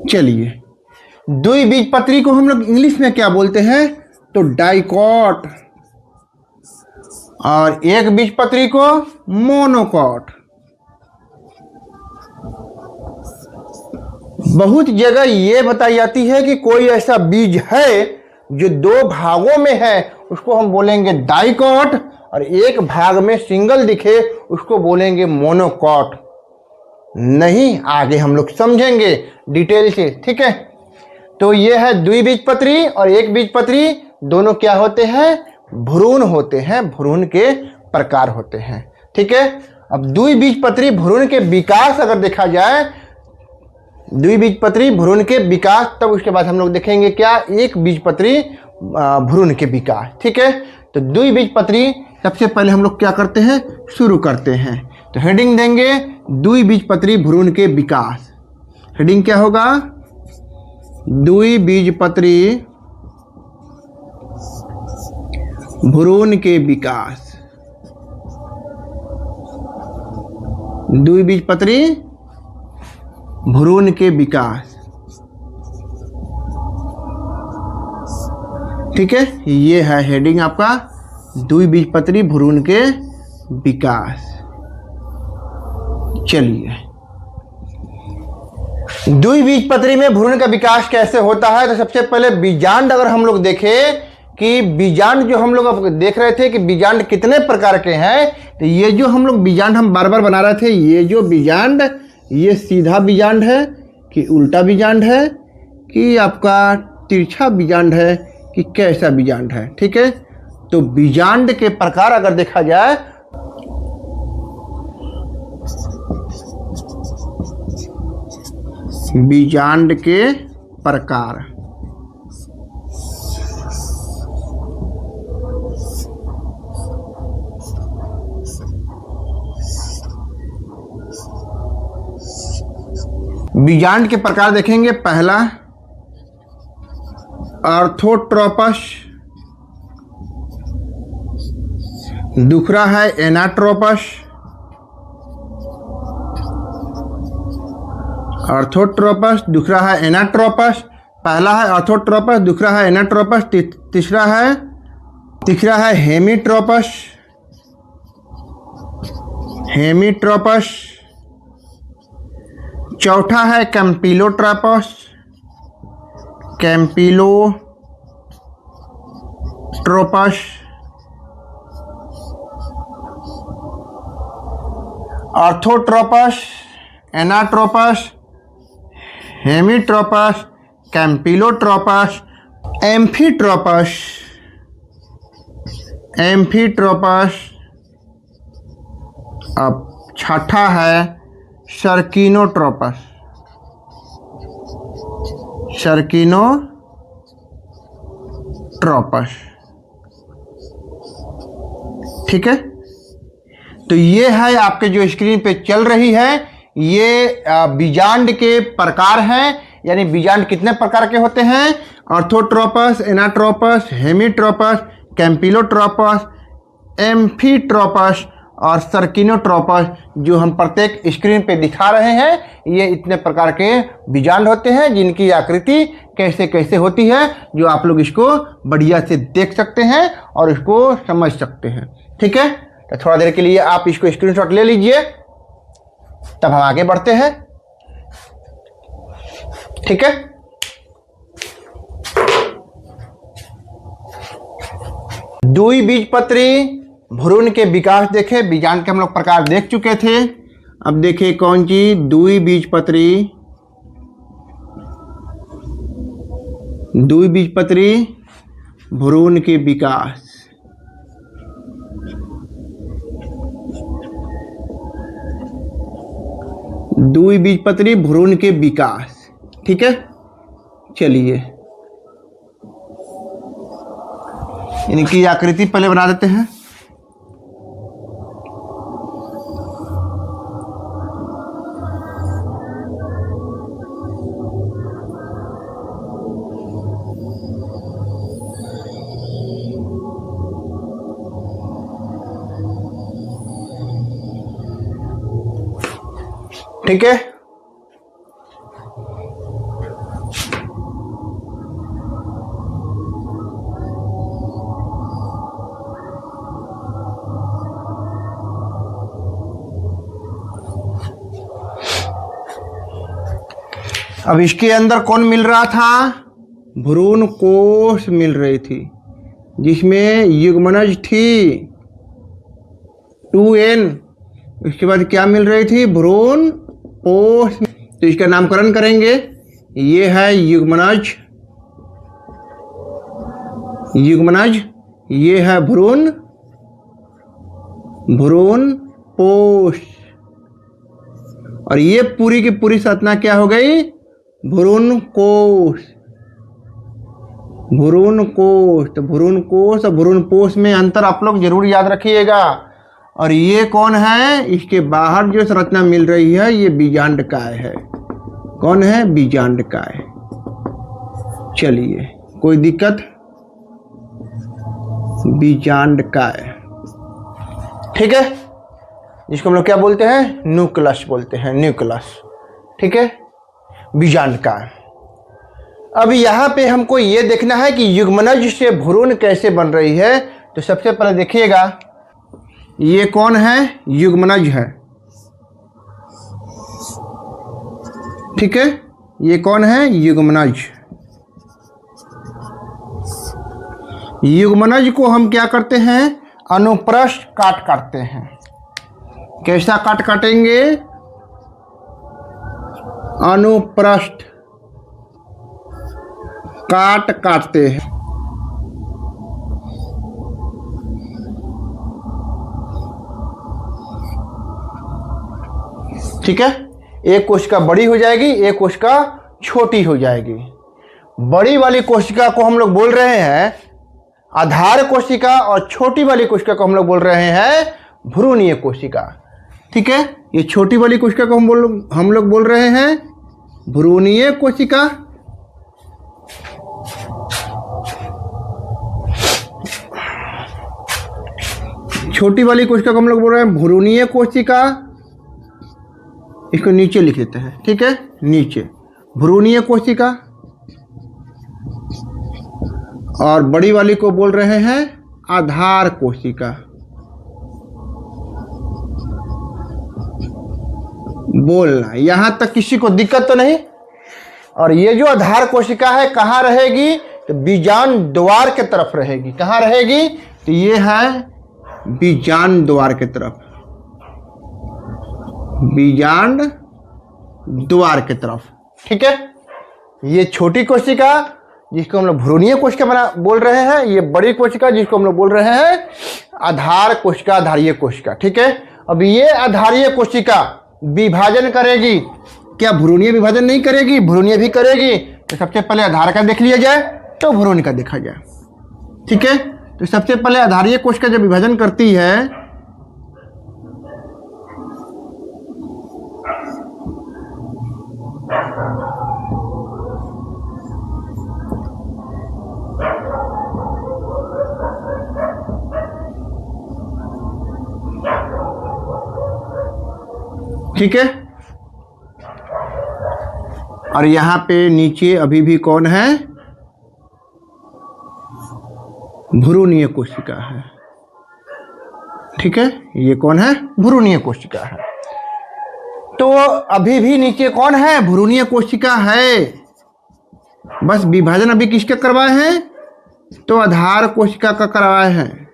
चलिए, द्विबीजपत्री को हम लोग इंग्लिश में क्या बोलते हैं? तो डाइकॉट। और एक बीजपत्री को मोनोकॉट। बहुत जगह ये बताई जाती है कि कोई ऐसा बीज है जो 2 भागों में है, उसको हम बोलेंगे डाइकॉट, और एक भाग में सिंगल दिखे उसको बोलेंगे मोनोकॉट। नहीं, आगे हम लोग समझेंगे डिटेल से। ठीक है, तो ये है द्विबीजपत्री और एक बीजपत्री, दोनों क्या होते हैं? भ्रूण होते हैं, भ्रूण के प्रकार होते हैं। ठीक है, अब द्विबीजपत्री भ्रूण के विकास अगर देखा जाए, द्विबीजपत्री भ्रूण के विकास, तब उसके बाद हम लोग देखेंगे क्या? एक बीजपत्री भ्रूण के विकास। ठीक है, तो द्विबीजपत्री सबसे पहले हम लोग क्या करते हैं? शुरू करते हैं। तो हेडिंग देंगे द्विबीजपत्री भ्रूण के विकास। हेडिंग क्या होगा? द्विबीजपत्री भ्रूण के विकास। द्विबीजपत्री भ्रूण के विकास। ठीक है, ये है हेडिंग आपका, द्विबीजपत्री भ्रूण के विकास। चलिए, द्विबीजपत्री में भ्रूण का विकास कैसे होता है? तो सबसे पहले बीजांड अगर हम लोग देखें कि बीजांड जो हम लोग अब देख रहे थे कि बीजांड कितने प्रकार के हैं, तो ये जो हम लोग बीजांड हम बार बार बना रहे थे, ये जो बीजांड, ये सीधा बीजांड है कि उल्टा बीजांड है कि आपका तिरछा बीजांड है कि कैसा बीजांड है। ठीक है, तो बीजांड के प्रकार अगर देखा जाए, बीजांड के प्रकार, बीजांड के प्रकार देखेंगे। पहला ऑर्थोट्रोपस, दूसरा है एनाट्रोपस। ऑर्थोट्रोपस, दूसरा है एनाट्रोपस। पहला है ऑर्थोट्रोपस, दूसरा है एनाट्रोपस, तीसरा है हेमीट्रोपस। हेमीट्रोपस। चौथा है कैम्पिलोट्रोपस। कैम्पिलोट्रोपस। Orthotropous, anatropous, हेमीट्रोपस, कैम्पिलोट्रोपस, एम्फीट्रोपस। एम्फीट्रोपस, अब छठा है सर्किनोट्रोपस। सर्किनोट्रोपस, ठीक है। तो ये है आपके जो स्क्रीन पे चल रही है, ये बीजांड के प्रकार हैं। यानी बीजांड कितने प्रकार के होते हैं? ऑर्थोट्रोपस, एनाट्रोपस, हेमीट्रोपस, कैंपिलोट्रोपस, एम्फीट्रोपस और सर्किनोट्रोपस, जो हम प्रत्येक स्क्रीन पे दिखा रहे हैं। ये इतने प्रकार के बीजांड होते हैं जिनकी आकृति कैसे कैसे होती है, जो आप लोग इसको बढ़िया से देख सकते हैं और इसको समझ सकते हैं, ठीक है। तो थोड़ा देर के लिए आप इसको स्क्रीनशॉट ले लीजिए, तब हम आगे बढ़ते हैं, ठीक है। द्विबीजपत्री भ्रूण के विकास देखे। बीजांड के हम लोग प्रकार देख चुके थे। अब देखिए कौन सी द्विबीजपत्री भ्रूण के विकास। द्विबीजपत्री भ्रूण के विकास, ठीक है। चलिए इनकी आकृति पहले बना देते हैं। ठीक है। अब इसके अंदर कौन मिल रहा था? भ्रूण कोश मिल रही थी, जिसमें युग्मनज थी 2n। इसके बाद क्या मिल रही थी? भ्रूण कोश। तो इसका नामकरण करेंगे। ये है युग्मनज, ये है भ्रूण कोश, और ये पूरी की पूरी संरचना क्या हो गई? भ्रूण कोश। तो भ्रूण कोश और भ्रूण पोष में अंतर आप लोग जरूर याद रखिएगा। और ये कौन है? इसके बाहर जो संरचना मिल रही है ये बीजांडकाय है। कौन है? बीजांडकाय। चलिए कोई दिक्कत? बीजांडकाय, ठीक है। जिसको हम लोग क्या बोलते हैं? न्यूक्लियस बोलते हैं, न्यूक्लियस, ठीक है। बीजांडकाय। अब यहाँ पे हमको ये देखना है कि युग्मनज से भ्रूण कैसे बन रही है। तो सबसे पहले देखिएगा, ये कौन है? युग्मनज है, ठीक है। ये कौन है? युग्मनज। युग्मनज को हम क्या करते हैं? अनुप्रस्थ काट काटते हैं। कैसा काट काटेंगे? अनुप्रस्थ काट काटते हैं, ठीक है। एक कोशिका बड़ी हो जाएगी, एक कोशिका छोटी हो जाएगी। बड़ी वाली कोशिका को हम लोग बोल रहे हैं आधार कोशिका, और छोटी वाली कोशिका को हम लोग बोल रहे हैं भ्रूणीय कोशिका, ठीक है। ये छोटी वाली कोशिका को हम लोग बोल रहे हैं भ्रूणीय कोशिका, छोटी वाली कोशिका को हम लोग बोल रहे हैं भ्रूणीय कोशिका। इसको नीचे लिख देते हैं, ठीक है। नीचे भ्रूणीय कोशिका, और बड़ी वाली को बोल रहे हैं आधार कोशिका। बोलना यहां तक किसी को दिक्कत तो नहीं। और ये जो आधार कोशिका है कहाँ रहेगी? तो बीजांड द्वार के तरफ रहेगी। कहाँ रहेगी? तो ये है बीजांड द्वार के तरफ, बीजांड द्वार के तरफ, ठीक है। ये छोटी कोशिका जिसको हम लोग भ्रूणीय कोशिका बोल रहे हैं, ये बड़ी कोशिका जिसको हम लोग बोल रहे हैं आधार कोशिका, आधारीय कोशिका, ठीक है। अब ये आधारीय कोशिका विभाजन करेगी, क्या भ्रूणीय विभाजन नहीं करेगी? भ्रूणीय भी करेगी। तो सबसे पहले आधार का देख लिया जाए तो भ्रूण का देखा जाए। ठीक है, तो सबसे पहले आधारीय कोशिका जब विभाजन करती है ठीक है, और यहां पे नीचे अभी भी कौन है? भ्रूणीय कोशिका है। ठीक है, ये कौन है? भ्रूणीय कोशिका है। तो अभी भी नीचे कौन है? भ्रूणीय कोशिका है। बस विभाजन अभी किसका करवाए हैं? तो आधार कोशिका का करवाए हैं।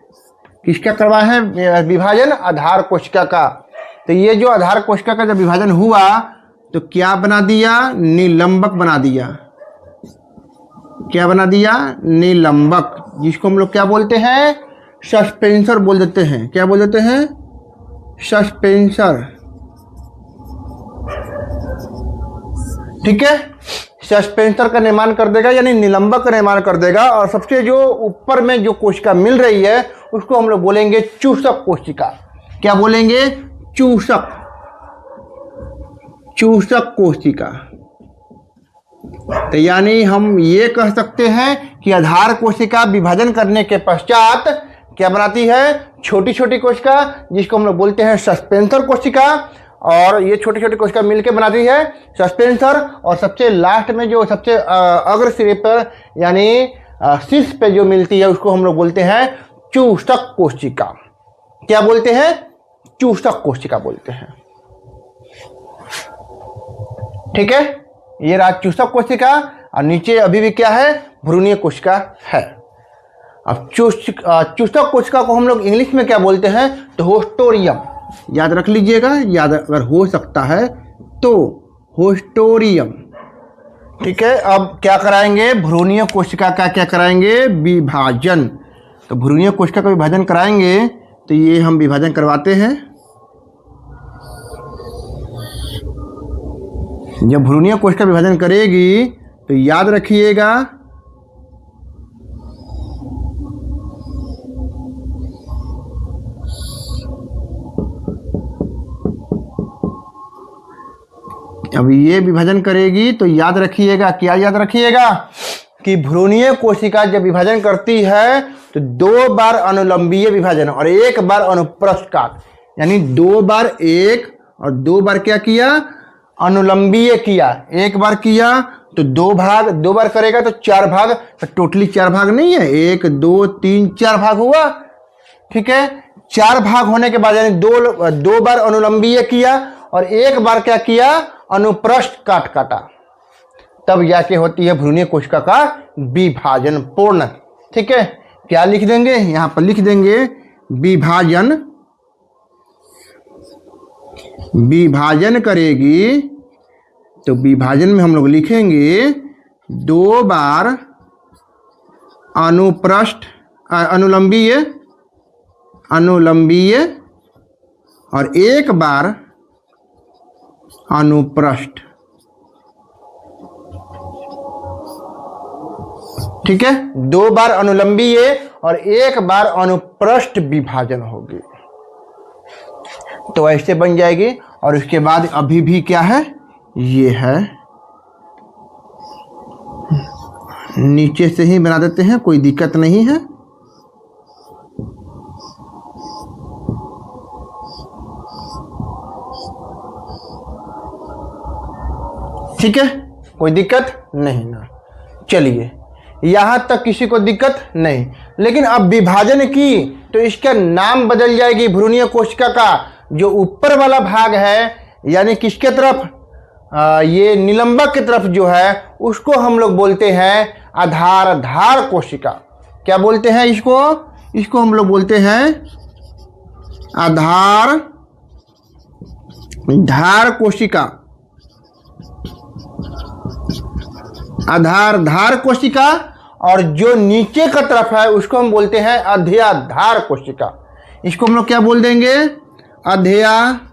किसका करवाए हैं विभाजन? आधार कोशिका का। तो ये जो आधार कोशिका का जब विभाजन हुआ तो क्या बना दिया? निलंबक बना दिया। क्या बना दिया? निलंबक, जिसको हम लोग क्या बोलते हैं? सस्पेंसर बोल देते हैं। क्या बोल देते हैं? सस्पेंसर। ठीक है, सस्पेंसर का निर्माण कर देगा, यानी निलंबक का निर्माण कर देगा। और सबसे जो ऊपर में जो कोशिका मिल रही है उसको हम लोग बोलेंगे चूसक कोशिका। क्या बोलेंगे? चूसक। चूसक कोशिका। तो यानी हम ये कह सकते हैं कि आधार कोशिका विभाजन करने के पश्चात क्या बनाती है? छोटी छोटी कोशिका, जिसको हम लोग बोलते हैं सस्पेंसर कोशिका। और ये छोटी छोटी कोशिका मिलकर बनाती है सस्पेंसर। और सबसे लास्ट में जो सबसे अग्र सिरे पर यानी शीर्ष पे जो मिलती है उसको हम लोग बोलते हैं चूसक कोशिका। क्या बोलते हैं? चूसक कोशिका बोलते हैं। ठीक है, ये रहा चूसक कोशिका। और नीचे अभी भी क्या है? भ्रूणीय कोशिका है। अब चूसक कोशिका को हम लोग इंग्लिश में क्या बोलते हैं? तो होस्टोरियम। याद रख लीजिएगा, याद अगर हो सकता है तो होस्टोरियम। ठीक है, अब क्या कराएंगे? भ्रूणीय कोशिका का क्या कराएंगे? विभाजन। तो भ्रूणीय कोशिका का विभाजन कराएंगे। तो ये हम विभाजन करवाते हैं। जब भ्रूणीय कोशिका विभाजन करेगी तो याद रखिएगा अब ये विभाजन करेगी तो याद रखिएगा, क्या याद रखिएगा? कि भ्रूणीय कोशिका जब विभाजन करती है तो 2 बार अनुलंबीय विभाजन और 1 बार अनुप्रस्थ काट, यानी 2 बार एक और 2 बार क्या किया? अनुलंबीय किया। 1 बार किया तो 2 भाग, 2 बार करेगा तो 4 भाग। तो टोटली 4 भाग नहीं है, 1 2 3 4 भाग हुआ। ठीक है, 4 भाग होने के बाद यानी 2 बार अनुलंबीय किया और 1 बार क्या किया? अनुप्रस्थ काट काटा। तब जाके होती है भ्रूणीय कोशिका का विभाजन पूर्ण। ठीक है, क्या लिख देंगे? यहां पर लिख देंगे विभाजन। विभाजन करेगी तो विभाजन में हम लोग लिखेंगे 2 बार अनुप्रस्थ अनुलंबीय और 1 बार अनुप्रस्थ। ठीक है, 2 बार अनुलंबीय और 1 बार अनुप्रस्थ विभाजन होगी तो ऐसे बन जाएगी। और उसके बाद अभी भी क्या है? ये है, नीचे से ही बना देते हैं, कोई दिक्कत नहीं है। ठीक है, कोई दिक्कत नहीं ना। चलिए, यहां तक किसी को दिक्कत नहीं। लेकिन अब विभाजन की तो इसका नाम बदल जाएगी। भ्रूणीय कोशिका का जो ऊपर वाला भाग है यानी किसके तरफ? ये निलंबक की तरफ जो है उसको हम लोग बोलते हैं आधारधार कोशिका। क्या बोलते हैं इसको? इसको हम लोग बोलते हैं आधारधार कोशिका। आधारधार कोशिका। और जो नीचे का तरफ है उसको हम बोलते हैं अध्याधार कोशिका। इसको हम लोग क्या बोल देंगे? अध्याधार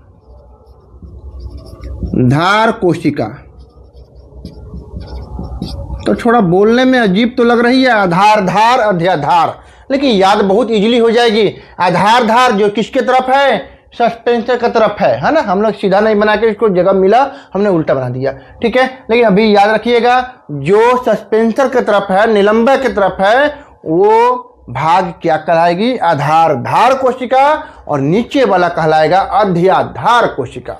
कोशिका। तो थोड़ा बोलने में अजीब तो लग रही है, आधारधार अध्याधार, लेकिन याद बहुत इजीली हो जाएगी। आधारधार जो किसके तरफ है, सस्पेंसर की तरफ है ना। हम लोग सीधा नहीं बना के इसको जगह मिला हमने उल्टा बना दिया, ठीक है। लेकिन अभी याद रखिएगा, जो सस्पेंसर की तरफ है, निलंबक की तरफ है, वो भाग क्या कहलाएगी, आधारधार कोशिका, और नीचे वाला कहलाएगा अध्याधार कोशिका,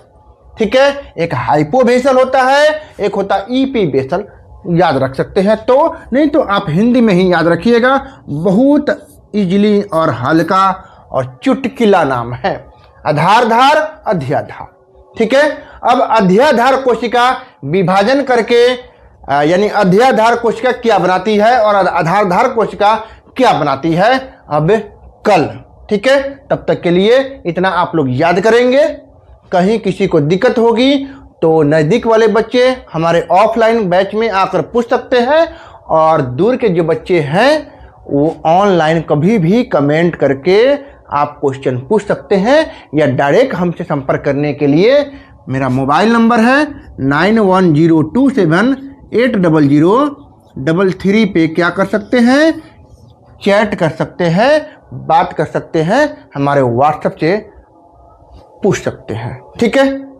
ठीक है। एक हाइपोवेसल होता है, एक होता है ईपीवेसल, याद रख सकते हैं। तो नहीं तो आप हिंदी में ही याद रखिएगा, बहुत इजीली और हल्का और चुटकिला नाम है, आधारधार अध्याधार, ठीक है। अब अध्याधार कोशिका विभाजन करके यानी अध्याधार कोशिका क्या बनाती है और आधारधार कोशिका क्या बनाती है, अब कल, ठीक है। तब तक के लिए इतना आप लोग याद करेंगे। कहीं किसी को दिक्कत होगी तो नज़दीक वाले बच्चे हमारे ऑफलाइन बैच में आकर पूछ सकते हैं, और दूर के जो बच्चे हैं वो ऑनलाइन कभी भी कमेंट करके आप क्वेश्चन पूछ सकते हैं, या डायरेक्ट हमसे संपर्क करने के लिए मेरा मोबाइल नंबर है 9102780033 पे क्या कर सकते हैं, चैट कर सकते हैं, बात कर सकते हैं, हमारे व्हाट्सएप से पूछ सकते हैं, ठीक है।